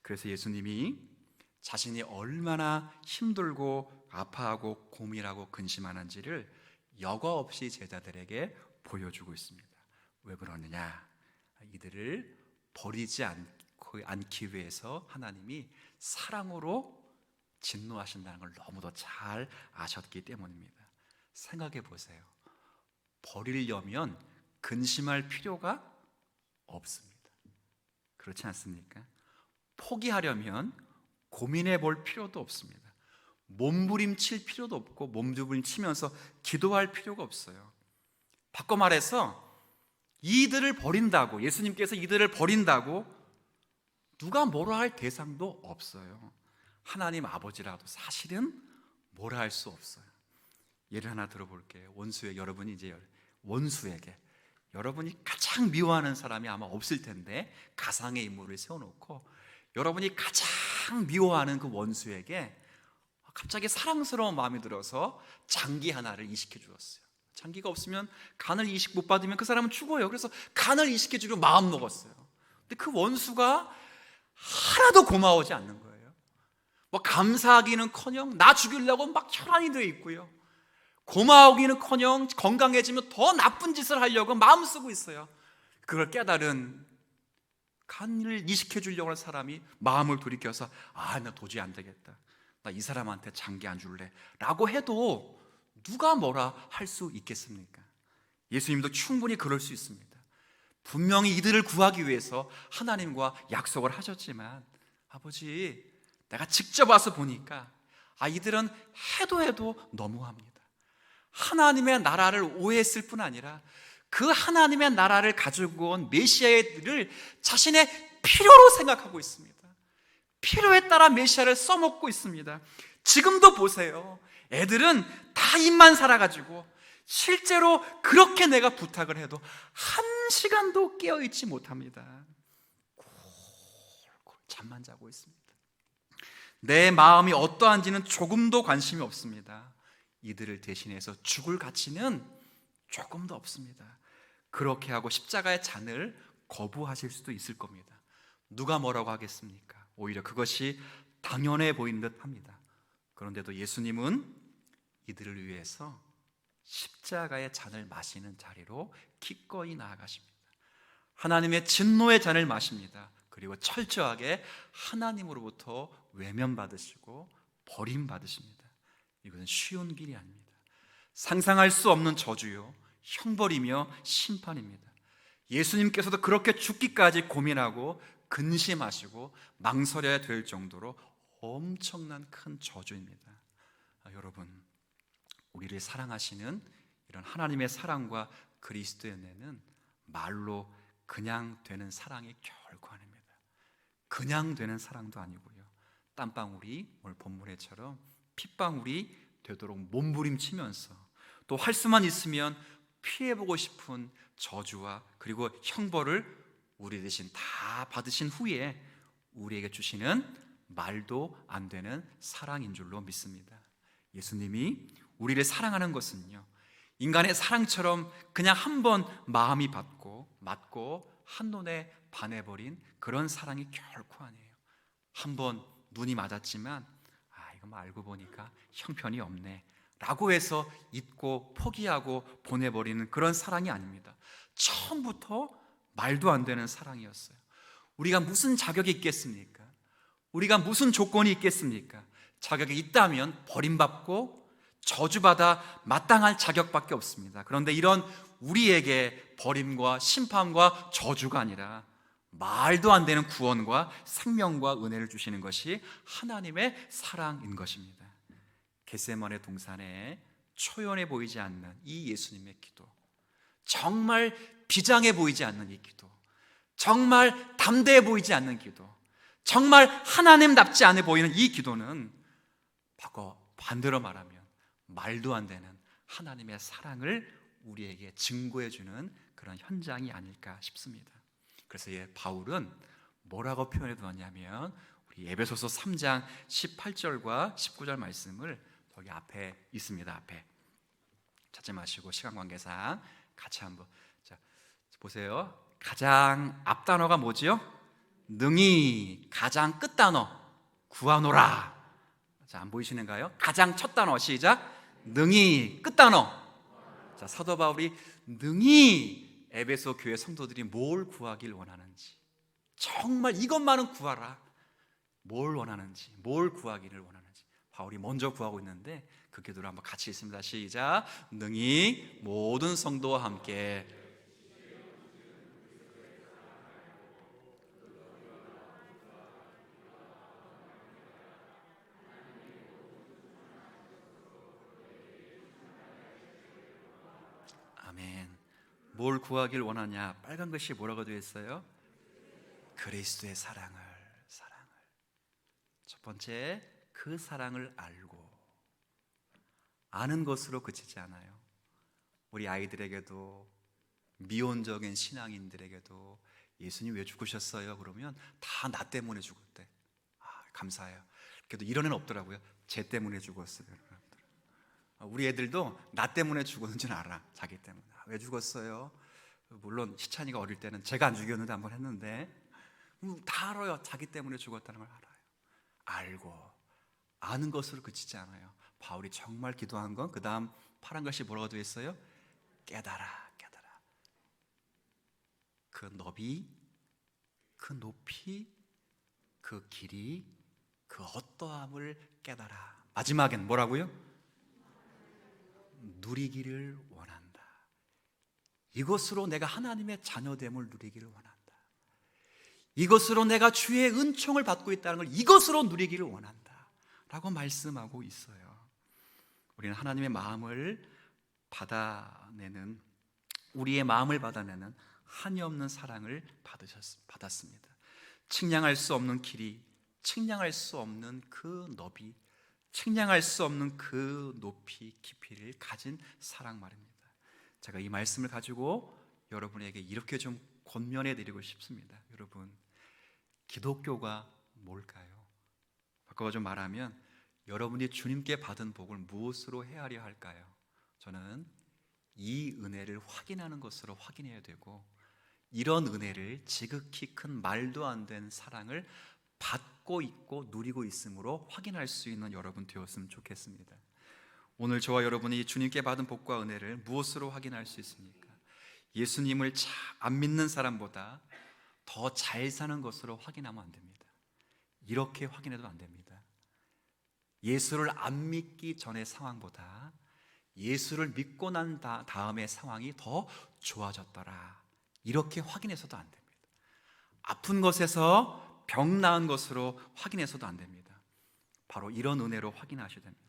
그래서 예수님이 자신이 얼마나 힘들고 아파하고 고민하고 근심하는지를 여과 없이 제자들에게 보여주고 있습니다. 왜 그러느냐? 이들을 버리지 않기 위해서 하나님이 사랑으로 진노하신다는 걸 너무도 잘 아셨기 때문입니다. 생각해 보세요. 버리려면 근심할 필요가 없습니다. 그렇지 않습니까? 포기하려면 고민해 볼 필요도 없습니다. 몸부림칠 필요도 없고 몸부림치면서 기도할 필요가 없어요. 바꿔 말해서 이들을 버린다고, 예수님께서 이들을 버린다고 누가 뭐라 할 대상도 없어요. 하나님 아버지라도 사실은 뭐라 할 수 없어요. 예를 하나 들어볼게요. 여러분이 이제 원수에게 여러분이 가장 미워하는 사람이 아마 없을 텐데 가상의 인물을 세워놓고 여러분이 가장 미워하는 그 원수에게 갑자기 사랑스러운 마음이 들어서 장기 하나를 이식해 주었어요. 장기가 없으면 간을 이식 못 받으면 그 사람은 죽어요. 그래서 간을 이식해 주기로 마음 먹었어요. 근데 그 원수가 하나도 고마워하지 않는 거예요. 감사하기는커녕 나 죽이려고 막 혈안이 되어 있고요. 고마워하기는커녕 건강해지면 더 나쁜 짓을 하려고 마음 쓰고 있어요. 그걸 깨달은 간을 이식해 주려고 하는 사람이 마음을 돌이켜서 나 도저히 안 되겠다, 나 이 사람한테 장기 안 줄래 라고 해도 누가 뭐라 할 수 있겠습니까? 예수님도 충분히 그럴 수 있습니다. 분명히 이들을 구하기 위해서 하나님과 약속을 하셨지만 아버지, 내가 직접 와서 보니까 이들은 해도 너무합니다. 하나님의 나라를 오해했을 뿐 아니라 그 하나님의 나라를 가지고 온 메시아를 자신의 필요로 생각하고 있습니다. 필요에 따라 메시아를 써먹고 있습니다. 지금도 보세요. 애들은 다 입만 살아가지고 실제로 그렇게 내가 부탁을 해도 한 시간도 깨어있지 못합니다. 콜콜 잠만 자고 있습니다. 내 마음이 어떠한지는 조금도 관심이 없습니다. 이들을 대신해서 죽을 가치는 조금도 없습니다. 그렇게 하고 십자가의 잔을 거부하실 수도 있을 겁니다. 누가 뭐라고 하겠습니까? 오히려 그것이 당연해 보이는 듯 합니다. 그런데도 예수님은 이들을 위해서 십자가의 잔을 마시는 자리로 기꺼이 나아가십니다. 하나님의 진노의 잔을 마십니다. 그리고 철저하게 하나님으로부터 외면받으시고 버림받으십니다. 이것은 쉬운 길이 아닙니다. 상상할 수 없는 저주요, 형벌이며 심판입니다. 예수님께서도 그렇게 죽기까지 고민하고 근심하시고 망설여야 될 정도로 엄청난 큰 저주입니다. 여러분, 우리를 사랑하시는 이런 하나님의 사랑과 그리스도의 은혜는 말로 그냥 되는 사랑이 결코 아닙니다. 그냥 되는 사랑도 아니고요, 땀방울이 오늘 본문에처럼 핏방울이 되도록 몸부림치면서 또 할 수만 있으면 피해보고 싶은 저주와 그리고 형벌을 우리 대신 다 받으신 후에 우리에게 주시는 말도 안 되는 사랑인 줄로 믿습니다. 예수님이 우리를 사랑하는 것은요, 인간의 사랑처럼 그냥 한 번 마음이 맞고 한눈에 반해버린 그런 사랑이 결코 아니에요. 한 번 눈이 맞았지만 이거 뭐 알고 보니까 형편이 없네 라고 해서 잊고 포기하고 보내버리는 그런 사랑이 아닙니다. 처음부터 말도 안 되는 사랑이었어요. 우리가 무슨 자격이 있겠습니까? 우리가 무슨 조건이 있겠습니까? 자격이 있다면 버림받고 저주받아 마땅할 자격밖에 없습니다. 그런데 이런 우리에게 버림과 심판과 저주가 아니라 말도 안 되는 구원과 생명과 은혜를 주시는 것이 하나님의 사랑인 것입니다. 겟세마네 동산에 초연해 보이지 않는 이 예수님의 기도, 정말 비장해 보이지 않는 이 기도, 정말 담대해 보이지 않는 기도, 정말 하나님답지 않아 보이는 이 기도는 반대로 말하면 말도 안 되는 하나님의 사랑을 우리에게 증거해 주는 그런 현장이 아닐까 싶습니다. 그래서 바울은 뭐라고 표현해 두었냐면, 우리 에베소서 3장 18절과 19절 말씀을 여기 앞에 있습니다. 앞에 찾지 마시고 시간 관계상 같이 한번 보세요. 가장 앞 단어가 뭐지요? 능히. 가장 끝 단어 구하노라. 안 보이시는가요? 가장 첫 단어 시작. 능히. 끝 단어. 사도 바울이 능히 에베소 교회 성도들이 뭘 구하길 원하는지, 정말 이것만은 구하라, 뭘 원하는지, 뭘 구하기를 원하는지 바울이 먼저 구하고 있는데 그 기도를 한번 같이 읽습니다. 시작. 능히 모든 성도와 함께 아멘. 뭘 구하길 원하냐? 빨간 글씨 뭐라고 되어 있어요? 그리스도의 사랑을. 첫 번째, 그 사랑을 알고. 아는 것으로 그치지 않아요. 우리 아이들에게도, 미온적인 신앙인들에게도 예수님 왜 죽으셨어요? 그러면 다 나 때문에 죽었대. 감사해요. 그래도 이런 애는 없더라고요. 쟤 때문에 죽었어요. 우리 애들도 나 때문에 죽었는지는 알아. 자기 때문에. 왜 죽었어요? 물론 희찬이가 어릴 때는 제가 안 죽였는데 한번 했는데 다 알아요. 자기 때문에 죽었다는 걸 알아요. 알고 아는 것으로 그치지 않아요. 바울이 정말 기도한 건 그 다음 파란 글씨 뭐라고 되어 있어요? 깨달아. 그 너비, 그 높이, 그 길이, 그 어떠함을 깨달아. 마지막엔 뭐라고요? 누리기를 원한다. 이것으로 내가 하나님의 자녀됨을 누리기를 원한다. 이것으로 내가 주의 은총을 받고 있다는 걸 이것으로 누리기를 원한다 라고 말씀하고 있어요. 우리는 하나님의 마음을 받아내는, 우리의 마음을 받아내는 한이 없는 사랑을 받았습니다. 측량할 수 없는 길이, 측량할 수 없는 그 너비, 측량할 수 없는 그 높이, 깊이를 가진 사랑 말입니다. 제가 이 말씀을 가지고 여러분에게 이렇게 좀 권면해 드리고 싶습니다. 여러분, 기독교가 뭘까요? 바꿔 좀 말하면 여러분이 주님께 받은 복을 무엇으로 헤아려 할까요? 저는 이 은혜를 확인하는 것으로 확인해야 되고, 이런 은혜를 지극히 큰 말도 안 되는 사랑을 받고 있고 누리고 있음으로 확인할 수 있는 여러분 되었으면 좋겠습니다. 오늘 저와 여러분이 주님께 받은 복과 은혜를 무엇으로 확인할 수 있습니까? 예수님을 안 믿는 사람보다 더 잘 사는 것으로 확인하면 안 됩니다. 이렇게 확인해도 안 됩니다. 예수를 안 믿기 전의 상황보다 예수를 믿고 난 다음의 상황이 더 좋아졌더라, 이렇게 확인해서도 안 됩니다. 아픈 것에서 병 나은 것으로 확인해서도 안 됩니다. 바로 이런 은혜로 확인하셔야 됩니다.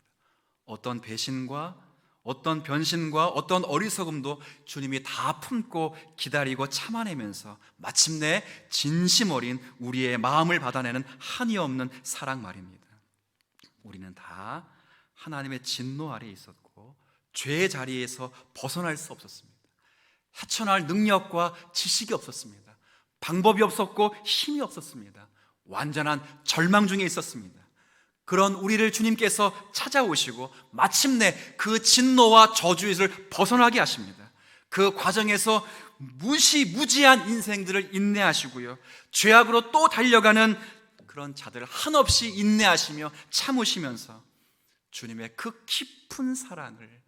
어떤 배신과 어떤 변신과 어떤 어리석음도 주님이 다 품고 기다리고 참아내면서 마침내 진심 어린 우리의 마음을 받아내는 한이 없는 사랑 말입니다. 우리는 다 하나님의 진노 아래에 있었고 죄의 자리에서 벗어날 수 없었습니다. 하천할 능력과 지식이 없었습니다. 방법이 없었고 힘이 없었습니다. 완전한 절망 중에 있었습니다. 그런 우리를 주님께서 찾아오시고 마침내 그 진노와 저주에서 벗어나게 하십니다. 그 과정에서 무시무지한 인생들을 인내하시고요, 죄악으로 또 달려가는 그런 자들을 한없이 인내하시며 참으시면서 주님의 그 깊은 사랑을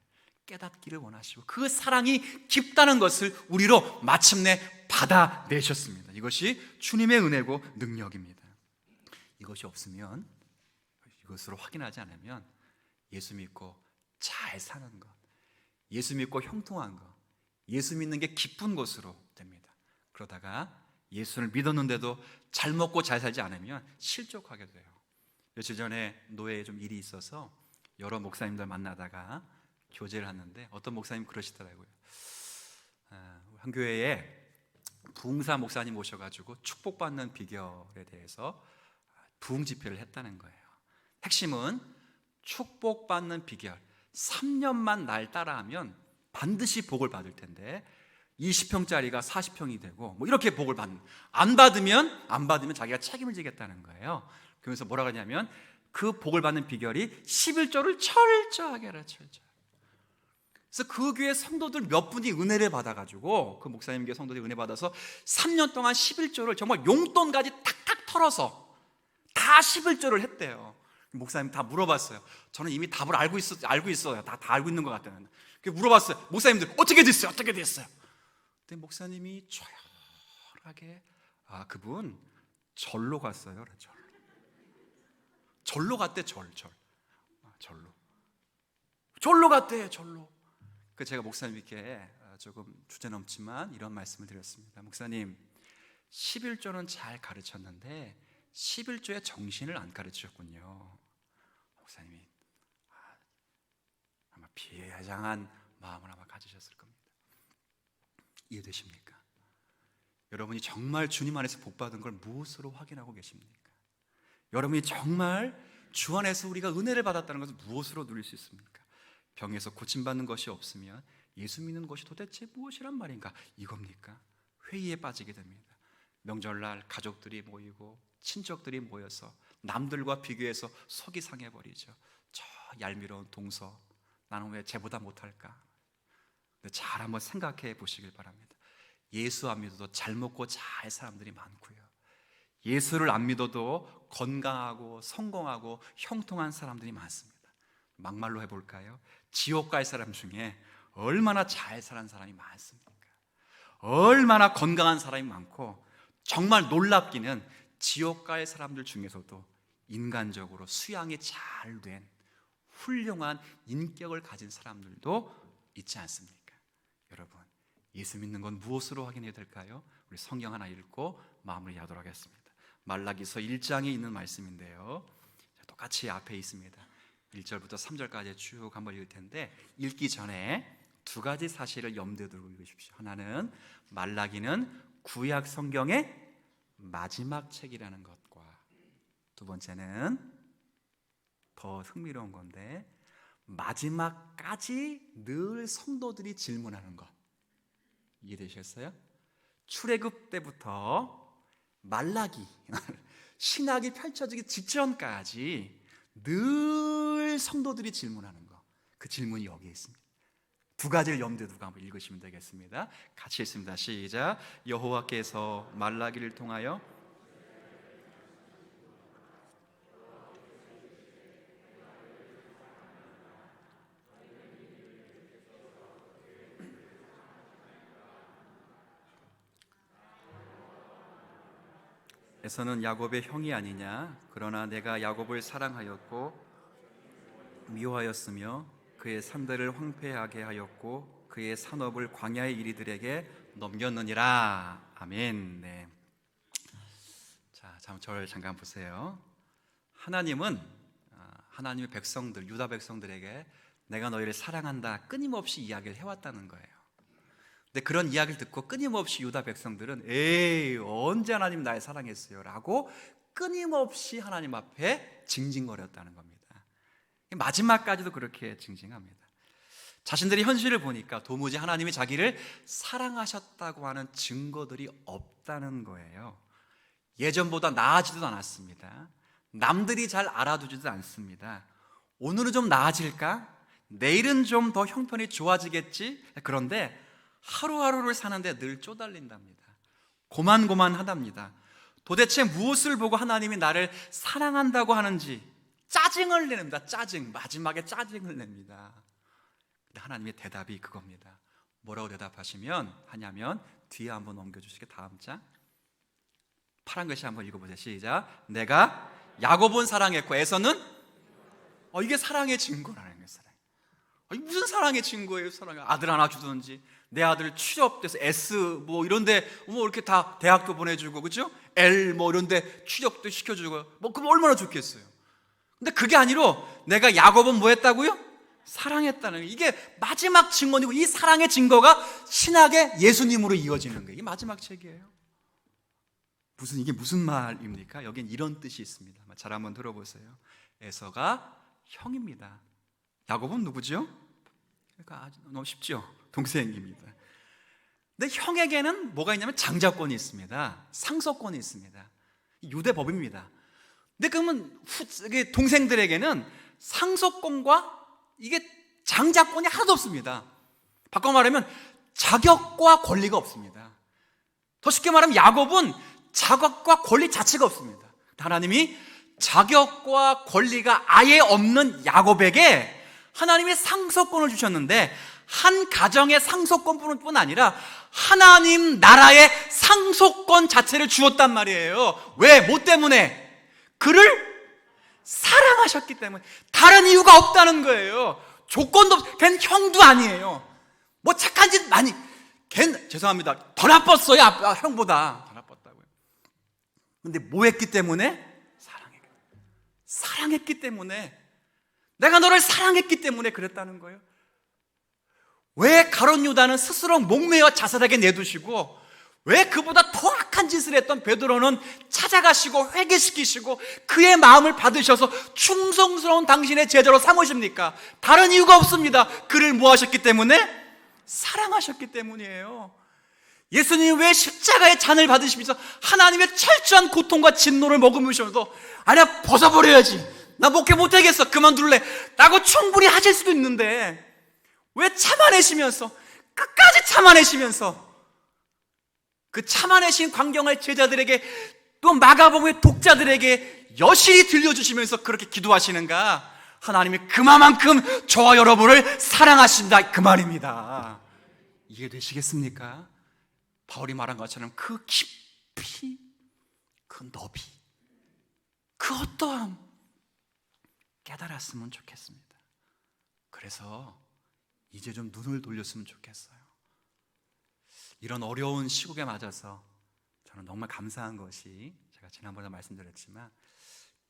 깨닫기를 원하시고 그 사랑이 깊다는 것을 우리로 마침내 받아내셨습니다. 이것이 주님의 은혜고 능력입니다. 이것이 없으면, 이것으로 확인하지 않으면 예수 믿고 잘 사는 것, 예수 믿고 형통한 것, 예수 믿는 게 기쁜 것으로 됩니다. 그러다가 예수를 믿었는데도 잘 먹고 잘 살지 않으면 실족하게 돼요. 며칠 전에 노예에 좀 일이 있어서 여러 목사님들 만나다가 교제를 하는데 어떤 목사님 그러시더라고요. 한 교회에 부흥사 목사님 오셔가지고 축복받는 비결에 대해서 부흥 집회를 했다는 거예요. 핵심은 축복받는 비결, 3년만 날 따라하면 반드시 복을 받을 텐데 20평짜리가 40평이 되고 뭐 이렇게 복을 안 받으면 자기가 책임을 지겠다는 거예요. 그러면서 뭐라 하냐면 그 복을 받는 비결이 11조를 철저하게 하라, 철저하게. 그래서 그 교회 성도들 몇 분이 은혜를 받아가지고, 그 목사님 교회 성도들이 은혜 받아서 3년 동안 11조를 정말 용돈까지 탁탁 털어서 다 11조를 했대요. 목사님 다 물어봤어요. 저는 이미 답을 알고 있어요. 다 알고 있는 것 같다는. 물어봤어요. 목사님들 어떻게 됐어요? 근데 목사님이 조용하게, 그분 절로 갔어요. 절로 갔대. 절로 갔대. 그 제가 목사님께 조금 주제넘지만 이런 말씀을 드렸습니다. 목사님, 11조는 잘 가르쳤는데 11조의 정신을 안 가르치셨군요. 목사님이 아마 비장한 마음을 아마 가지셨을 겁니다. 이해되십니까? 여러분이 정말 주님 안에서 복받은 걸 무엇으로 확인하고 계십니까? 여러분이 정말 주 안에서 우리가 은혜를 받았다는 것을 무엇으로 누릴 수 있습니까? 병에서 고침받는 것이 없으면 예수 믿는 것이 도대체 무엇이란 말인가? 이겁니까? 회의에 빠지게 됩니다. 명절날 가족들이 모이고 친척들이 모여서 남들과 비교해서 속이 상해버리죠. 저 얄미로운 동서, 나는 왜 쟤보다 못할까? 근데 잘 한번 생각해 보시길 바랍니다. 예수 안 믿어도 잘 먹고 잘 사람들이 많고요, 예수를 안 믿어도 건강하고 성공하고 형통한 사람들이 많습니다. 막말로 해볼까요? 지옥 갈 사람 중에 얼마나 잘 사는 사람이 많습니까? 얼마나 건강한 사람이 많고, 정말 놀랍기는 지옥 갈 사람들 중에서도 인간적으로 수양이 잘 된 훌륭한 인격을 가진 사람들도 있지 않습니까? 여러분, 예수 믿는 건 무엇으로 확인해야 될까요? 우리 성경 하나 읽고 마무리하도록 하겠습니다. 말라기서 1장에 있는 말씀인데요, 똑같이 앞에 있습니다. 1절부터 3절까지 쭉 한번 읽을 텐데, 읽기 전에 두 가지 사실을 염두에 두고 읽으십시오. 하나는 말라기는 구약 성경의 마지막 책이라는 것과, 두 번째는 더 흥미로운 건데 마지막까지 늘 성도들이 질문하는 것. 이해되셨어요? 출애굽 때부터 말라기 신학이 펼쳐지기 직전까지 늘 성도들이 질문하는 것, 그 질문이 여기에 있습니다. 두 가지를 염두에 두고 한번 읽으시면 되겠습니다. 같이 읽습니다. 시작. 여호와께서 말라기를 통하여 에서는 야곱의 형이 아니냐? 그러나 내가 야곱을 사랑하였고 미워하였으며 그의 산들을 황폐하게 하였고 그의 산업을 광야의 이리들에게 넘겼느니라. 아멘. 네. 자, 저를 잠깐 보세요. 하나님은 하나님의 백성들, 유다 백성들에게 내가 너희를 사랑한다 끊임없이 이야기를 해왔다는 거예요. 근데 그런 이야기를 듣고 끊임없이 유다 백성들은 에이, 언제 하나님 날 사랑했어요? 라고 끊임없이 하나님 앞에 징징거렸다는 겁니다. 마지막까지도 그렇게 징징합니다. 자신들의 현실을 보니까 도무지 하나님이 자기를 사랑하셨다고 하는 증거들이 없다는 거예요. 예전보다 나아지지도 않았습니다. 남들이 잘 알아두지도 않습니다. 오늘은 좀 나아질까? 내일은 좀 더 형편이 좋아지겠지? 그런데 하루하루를 사는데 늘 쪼달린답니다. 고만고만하답니다. 도대체 무엇을 보고 하나님이 나를 사랑한다고 하는지 짜증을 냅니다. 짜증, 마지막에 짜증을 냅니다. 근데 하나님의 대답이 그겁니다. 뭐라고 하냐면 뒤에 한번 넘겨주시게. 다음 장 파란 글씨 한번 읽어보세요. 시작. 내가 야곱은 사랑했고 에서는 이게 사랑의 증거라는 거예요. 사랑. 이게 무슨 사랑의 증거예요? 사랑이 아들 하나 주든지, 내 아들 취업돼서 S 뭐 이런데 뭐 이렇게 다 대학도 보내주고, 그죠? L 뭐 이런데 취업도 시켜주고, 뭐 그럼 얼마나 좋겠어요. 근데 그게 아니로 내가 야곱은 뭐 했다고요? 사랑했다는 거예요. 이게 마지막 증언이고, 이 사랑의 증거가 신학의 예수님으로 이어지는 거예요. 이게 마지막 책이에요. 이게 무슨 말입니까? 여긴 이런 뜻이 있습니다. 잘 한번 들어보세요. 에서가 형입니다. 야곱은 누구죠? 그러니까 아주 너무 쉽죠. 동생입니다. 근데 형에게는 뭐가 있냐면 장자권이 있습니다. 상속권이 있습니다. 유대 법입니다. 근데 그러면 동생들에게는 상속권과 이게 장자권이 하나도 없습니다. 바꿔 말하면 자격과 권리가 없습니다. 더 쉽게 말하면 야곱은 자격과 권리 자체가 없습니다. 하나님이 자격과 권리가 아예 없는 야곱에게 하나님이 상속권을 주셨는데, 한 가정의 상속권뿐 아니라 하나님 나라의 상속권 자체를 주었단 말이에요. 왜? 뭐 때문에? 그를 사랑하셨기 때문에. 다른 이유가 없다는 거예요. 조건도 없. 걔는 형도 아니에요. 뭐 착한 짓 많이, 걔는 죄송합니다, 더 나빴어요. 형보다 더 나빴다고요. 근데 뭐 했기 때문에? 사랑했기 때문에. 내가 너를 사랑했기 때문에 그랬다는 거예요. 왜 가룟 유다는 스스로 목매어 자살하게 내두시고, 왜 그보다 더 악한 짓을 했던 베드로는 찾아가시고 회개시키시고 그의 마음을 받으셔서 충성스러운 당신의 제자로 삼으십니까? 다른 이유가 없습니다. 그를 뭐 하셨기 때문에? 사랑하셨기 때문이에요. 예수님이 왜 십자가의 잔을 받으시면서 하나님의 철저한 고통과 진노를 머금으시면서 아니야, 벗어버려야지, 나 목회 못하겠어, 그만둘래 라고 충분히 하실 수도 있는데, 왜 참아내시면서, 끝까지 참아내시면서 그 참아내신 광경을 제자들에게, 또 마가복음의 독자들에게 여실히 들려주시면서 그렇게 기도하시는가? 하나님이 그만큼 저와 여러분을 사랑하신다, 그 말입니다. 이해되시겠습니까? 바울이 말한 것처럼 그 깊이, 그 너비, 그 어떠함 깨달았으면 좋겠습니다. 그래서 이제 좀 눈을 돌렸으면 좋겠어요. 이런 어려운 시국에 맞아서 저는 정말 감사한 것이, 제가 지난번에 말씀드렸지만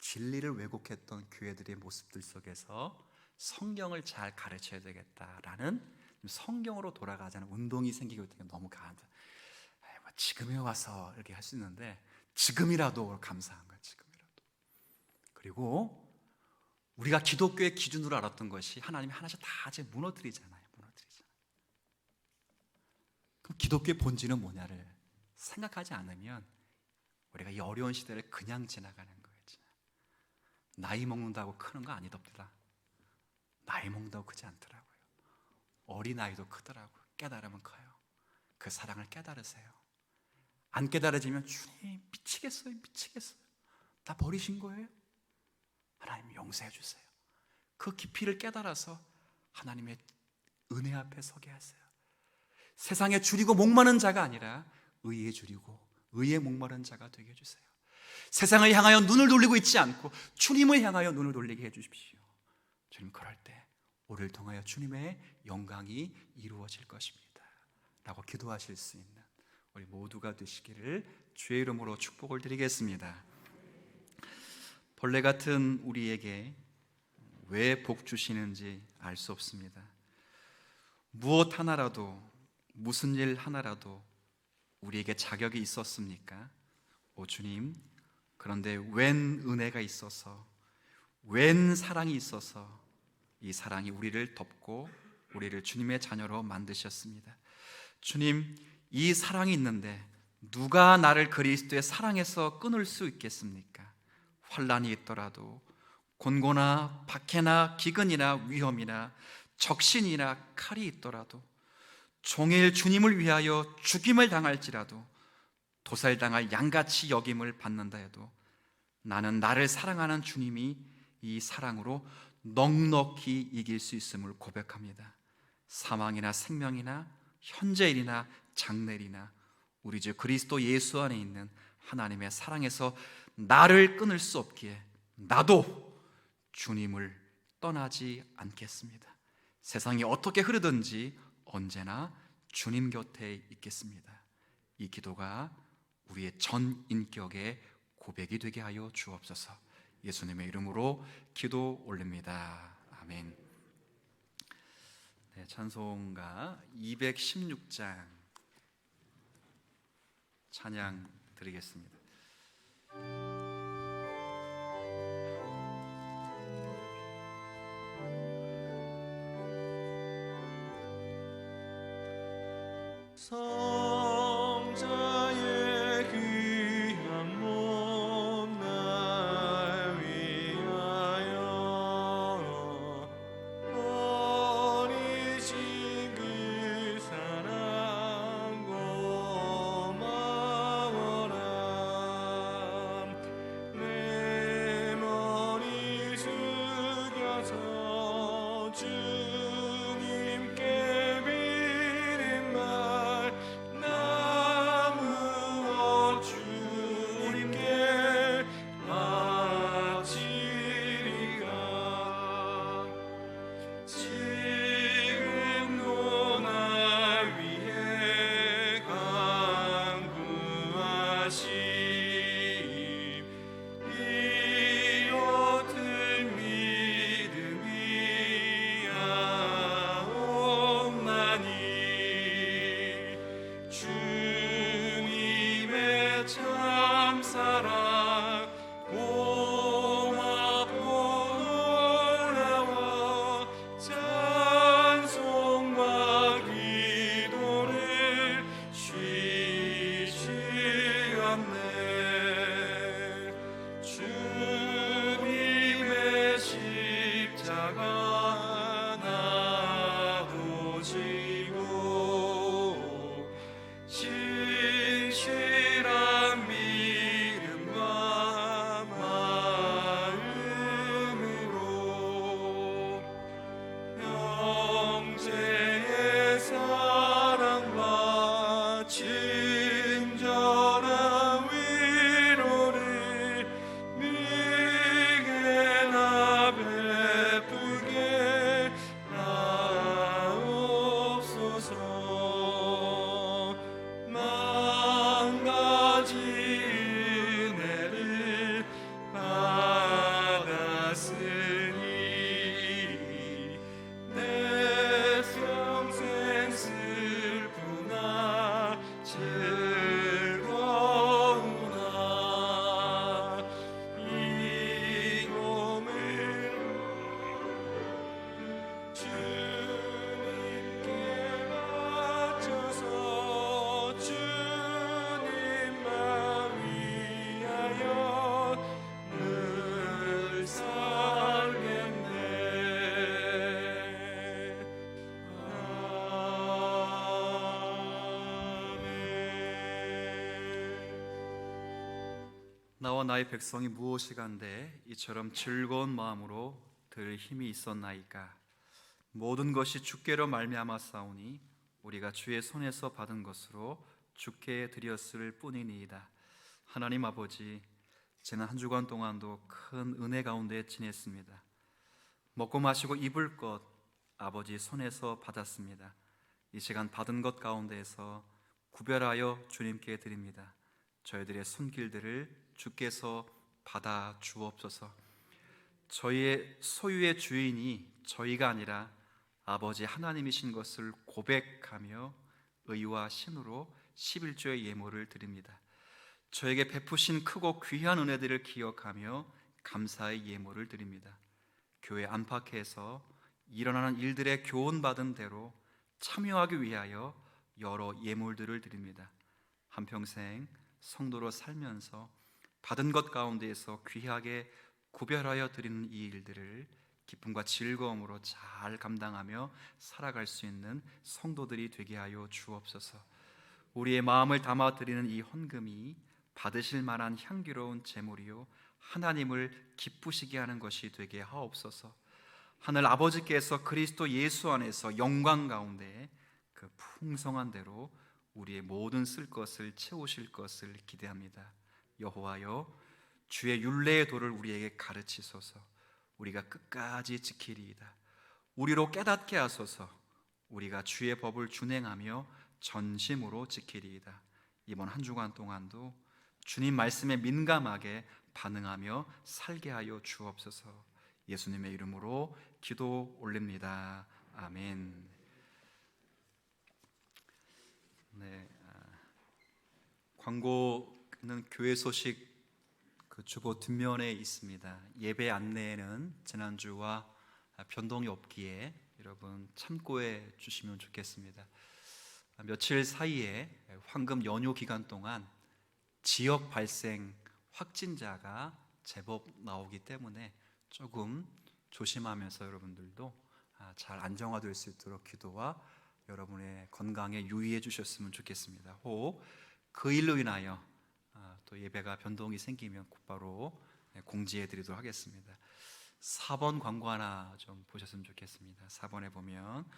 진리를 왜곡했던 교회들의 모습들 속에서 성경을 잘 가르쳐야 되겠다라는, 성경으로 돌아가자는 운동이 생기고 있다는 게 너무 감사합니다. 지금에 와서 이렇게 할 수 있는데 지금이라도 감사한 거예요. 지금이라도. 그리고 우리가 기독교의 기준으로 알았던 것이 하나님이 하나씩 다 이제 무너뜨리잖아요. 그럼 기독교의 본질은 뭐냐를 생각하지 않으면 우리가 이 어려운 시대를 그냥 지나가는 거예요. 나이 먹는다고 크는 거 아니답니다. 나이 먹는다고 크지 않더라고요. 어린아이도 크더라고요. 깨달으면 커요. 그 사랑을 깨달으세요. 안 깨달아지면 주님 미치겠어요. 나 버리신 거예요? 하나님 용서해 주세요. 그 깊이를 깨달아서 하나님의 은혜 앞에 서게 하세요. 세상에 줄이고 목마른 자가 아니라 의에 줄이고 의에 목마른 자가 되게 해주세요. 세상을 향하여 눈을 돌리고 있지 않고 주님을 향하여 눈을 돌리게 해주십시오. 주님, 그럴 때 우리를 통하여 주님의 영광이 이루어질 것입니다 라고 기도하실 수 있는 우리 모두가 되시기를 주의 이름으로 축복을 드리겠습니다. 벌레 같은 우리에게 왜 복 주시는지 알 수 없습니다. 무엇 하나라도, 무슨 일 하나라도 우리에게 자격이 있었습니까? 오 주님, 그런데 웬 은혜가 있어서, 웬 사랑이 있어서 이 사랑이 우리를 덮고 우리를 주님의 자녀로 만드셨습니다. 주님, 이 사랑이 있는데 누가 나를 그리스도의 사랑에서 끊을 수 있겠습니까? 환난이 있더라도, 곤고나 박해나 기근이나 위험이나 적신이나 칼이 있더라도, 종일 주님을 위하여 죽임을 당할지라도, 도살당할 양같이 여김을 받는다 해도 나는 나를 사랑하는 주님이 이 사랑으로 넉넉히 이길 수 있음을 고백합니다. 사망이나 생명이나 현재일이나 장래일이나 우리 주 그리스도 예수 안에 있는 하나님의 사랑에서 나를 끊을 수 없기에 나도 주님을 떠나지 않겠습니다. 세상이 어떻게 흐르든지 언제나 주님 곁에 있겠습니다. 이 기도가 우리의 전 인격의 고백이 되게 하여 주옵소서. 예수님의 이름으로 기도 올립니다. 아멘. 네, 찬송가 216장 찬양 드리겠습니다. 성자의 귀한 몸 날 위하여 버리신 그 사랑 고마워라. 내 머리 숙여서 주님께 비는 말 나무어 주님께 바치리라. 지금도 날 위해 간구하심 이 어떤 믿음이 하옵나니 주님의 참사랑 고맙고 놀라워 찬송과 기도를 쉬지 않네. 주님의 십자가 나도 지고 신실한 믿음과 마음으로 형제의 사랑과 친절한 위로를 네게나 베푸게 하옵소서. 만 가지 은혜를 받았으니 내 평생 슬프나 즐거우나 이 몸을 주님께 바쳐서 주님만 위하여 늘 살겠네. 아멘. 나와 나의 백성이 무엇이간데 이처럼 즐거운 마음으로 들 힘이 있었나이까. 모든 것이 주께로 말미암아 싸우니 우리가 주의 손에서 받은 것으로 주께 드렸을 뿐이니이다. 하나님 아버지, 지난 한 주간 동안도 큰 은혜 가운데 지냈습니다. 먹고 마시고 입을 것 아버지 손에서 받았습니다. 이 시간 받은 것 가운데에서 구별하여 주님께 드립니다. 저희들의 손길들을 주께서 받아 주옵소서. 저희의 소유의 주인이 저희가 아니라 아버지 하나님이신 것을 고백하며 의와 신으로 11조의 예물을 드립니다. 저에게 베푸신 크고 귀한 은혜들을 기억하며 감사의 예물을 드립니다. 교회 안팎에서 일어나는 일들에 교훈받은 대로 참여하기 위하여 여러 예물들을 드립니다. 한평생 성도로 살면서 받은 것 가운데에서 귀하게 구별하여 드리는 이 일들을 기쁨과 즐거움으로 잘 감당하며 살아갈 수 있는 성도들이 되게 하여 주옵소서. 우리의 마음을 담아 드리는 이 헌금이 받으실 만한 향기로운 제물이요 하나님을 기쁘시게 하는 것이 되게 하옵소서. 하늘 아버지께서 그리스도 예수 안에서 영광 가운데 그 풍성한 대로 우리의 모든 쓸 것을 채우실 것을 기대합니다. 여호와여, 주의 율례의 도를 우리에게 가르치소서. 우리가 끝까지 지키리이다. 우리로 깨닫게 하소서. 우리가 주의 법을 준행하며 전심으로 지키리이다. 이번 한 주간 동안도 주님 말씀에 민감하게 반응하며 살게 하여 주옵소서. 예수님의 이름으로 기도 올립니다. 아멘. 네, 광고는 교회 소식 그 주보 뒷면에 있습니다. 예배 안내에는 지난주와 변동이 없기에 여러분 참고해 주시면 좋겠습니다. 며칠 사이에 황금 연휴 기간 동안 지역 발생 확진자가 제법 나오기 때문에 조금 조심하면서 여러분들도 잘 안정화될 수 있도록 기도와 여러분의 건강에 유의해 주셨으면 좋겠습니다. 혹 그 일로 인하여 또 예배가 변동이 생기면 곧바로 공지해 드리도록 하겠습니다. 4번 광고 하나 좀 보셨으면 좋겠습니다. 4번에 보면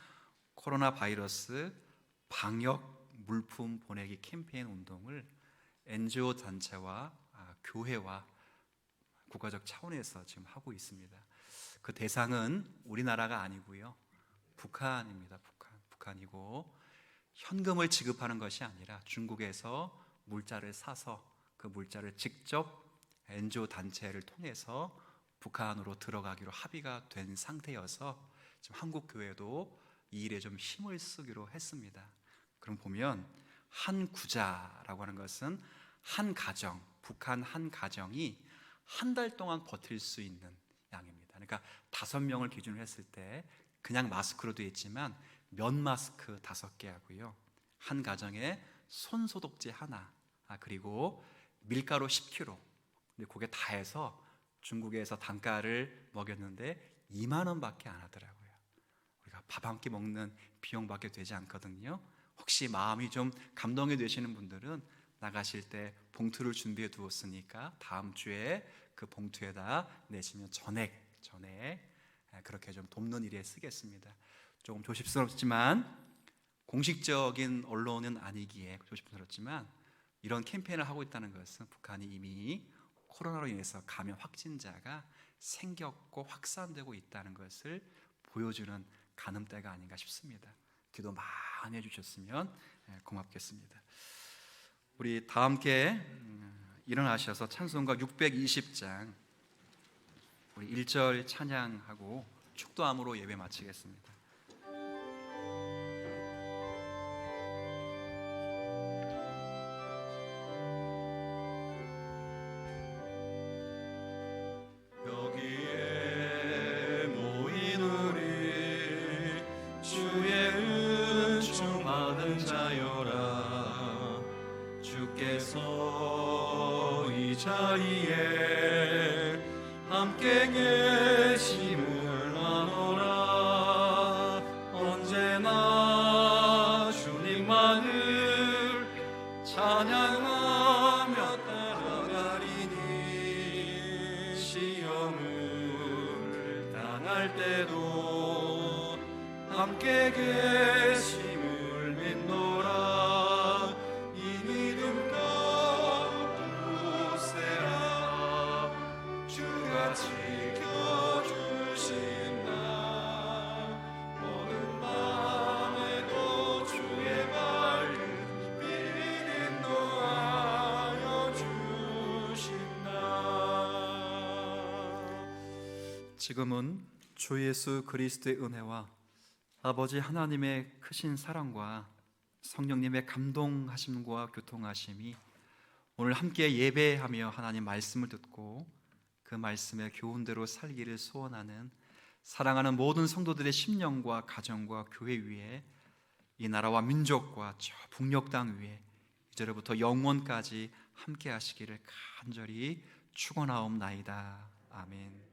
코로나 바이러스 방역 물품 보내기 캠페인 운동을 NGO 단체와 교회와 국가적 차원에서 지금 하고 있습니다. 그 대상은 우리나라가 아니고요, 북한입니다. 북한이고 현금을 지급하는 것이 아니라 중국에서 물자를 사서 그 물자를 직접 NGO 단체를 통해서 북한으로 들어가기로 합의가 된 상태여서 지금 한국 교회도 이 일에 좀 힘을 쓰기로 했습니다. 그럼 보면 한 구자라고 하는 것은 한 가정, 북한 한 가정이 한 달 동안 버틸 수 있는 양입니다. 그러니까 5명을 기준으로 했을 때 그냥 마스크로 되어 있지만 면 마스크 5개 하고요, 한 가정에 손 소독제 하나, 그리고 밀가루 10kg. 근데 그게 다 해서 중국에서 단가를 먹였는데 2만 원밖에 안 하더라고요. 우리가 밥 한 끼 먹는 비용밖에 되지 않거든요. 혹시 마음이 좀 감동이 되시는 분들은 나가실 때 봉투를 준비해 두었으니까 다음 주에 그 봉투에다 내시면 전액 그렇게 좀 돕는 일에 쓰겠습니다. 조금 조심스럽지만 공식적인 언론은 아니기에 조심스럽지만 이런 캠페인을 하고 있다는 것은 북한이 이미 코로나로 인해서 감염 확진자가 생겼고 확산되고 있다는 것을 보여주는 가늠대가 아닌가 싶습니다. 기도 많이 해주셨으면 고맙겠습니다. 우리 다 함께 일어나셔서 찬송가 620장 우리 1절 찬양하고 축도함으로 예배 마치겠습니다. 여기에 모인 우리 주의 은총 받은 자여라. 주께서 이 자리에 함께 계심을 아노라. 언제나 주님만을 찬양하며 따라가리니 시험을 당할 때도 함께 계심을 믿노라. 이 믿음 더욱세라. 주가 지켜주신다. 어느 밤에도 주의 밝은 빛 인도하여 주신다. 지금은 주 예수 그리스도의 은혜와 아버지 하나님의 크신 사랑과 성령님의 감동하심과 교통하심이 오늘 함께 예배하며 하나님 말씀을 듣고 그 말씀의 교훈대로 살기를 소원하는 사랑하는 모든 성도들의 심령과 가정과 교회 위에, 이 나라와 민족과 저 북녘 땅 위에 이제로부터 영원까지 함께 하시기를 간절히 축원하옵나이다. 아멘.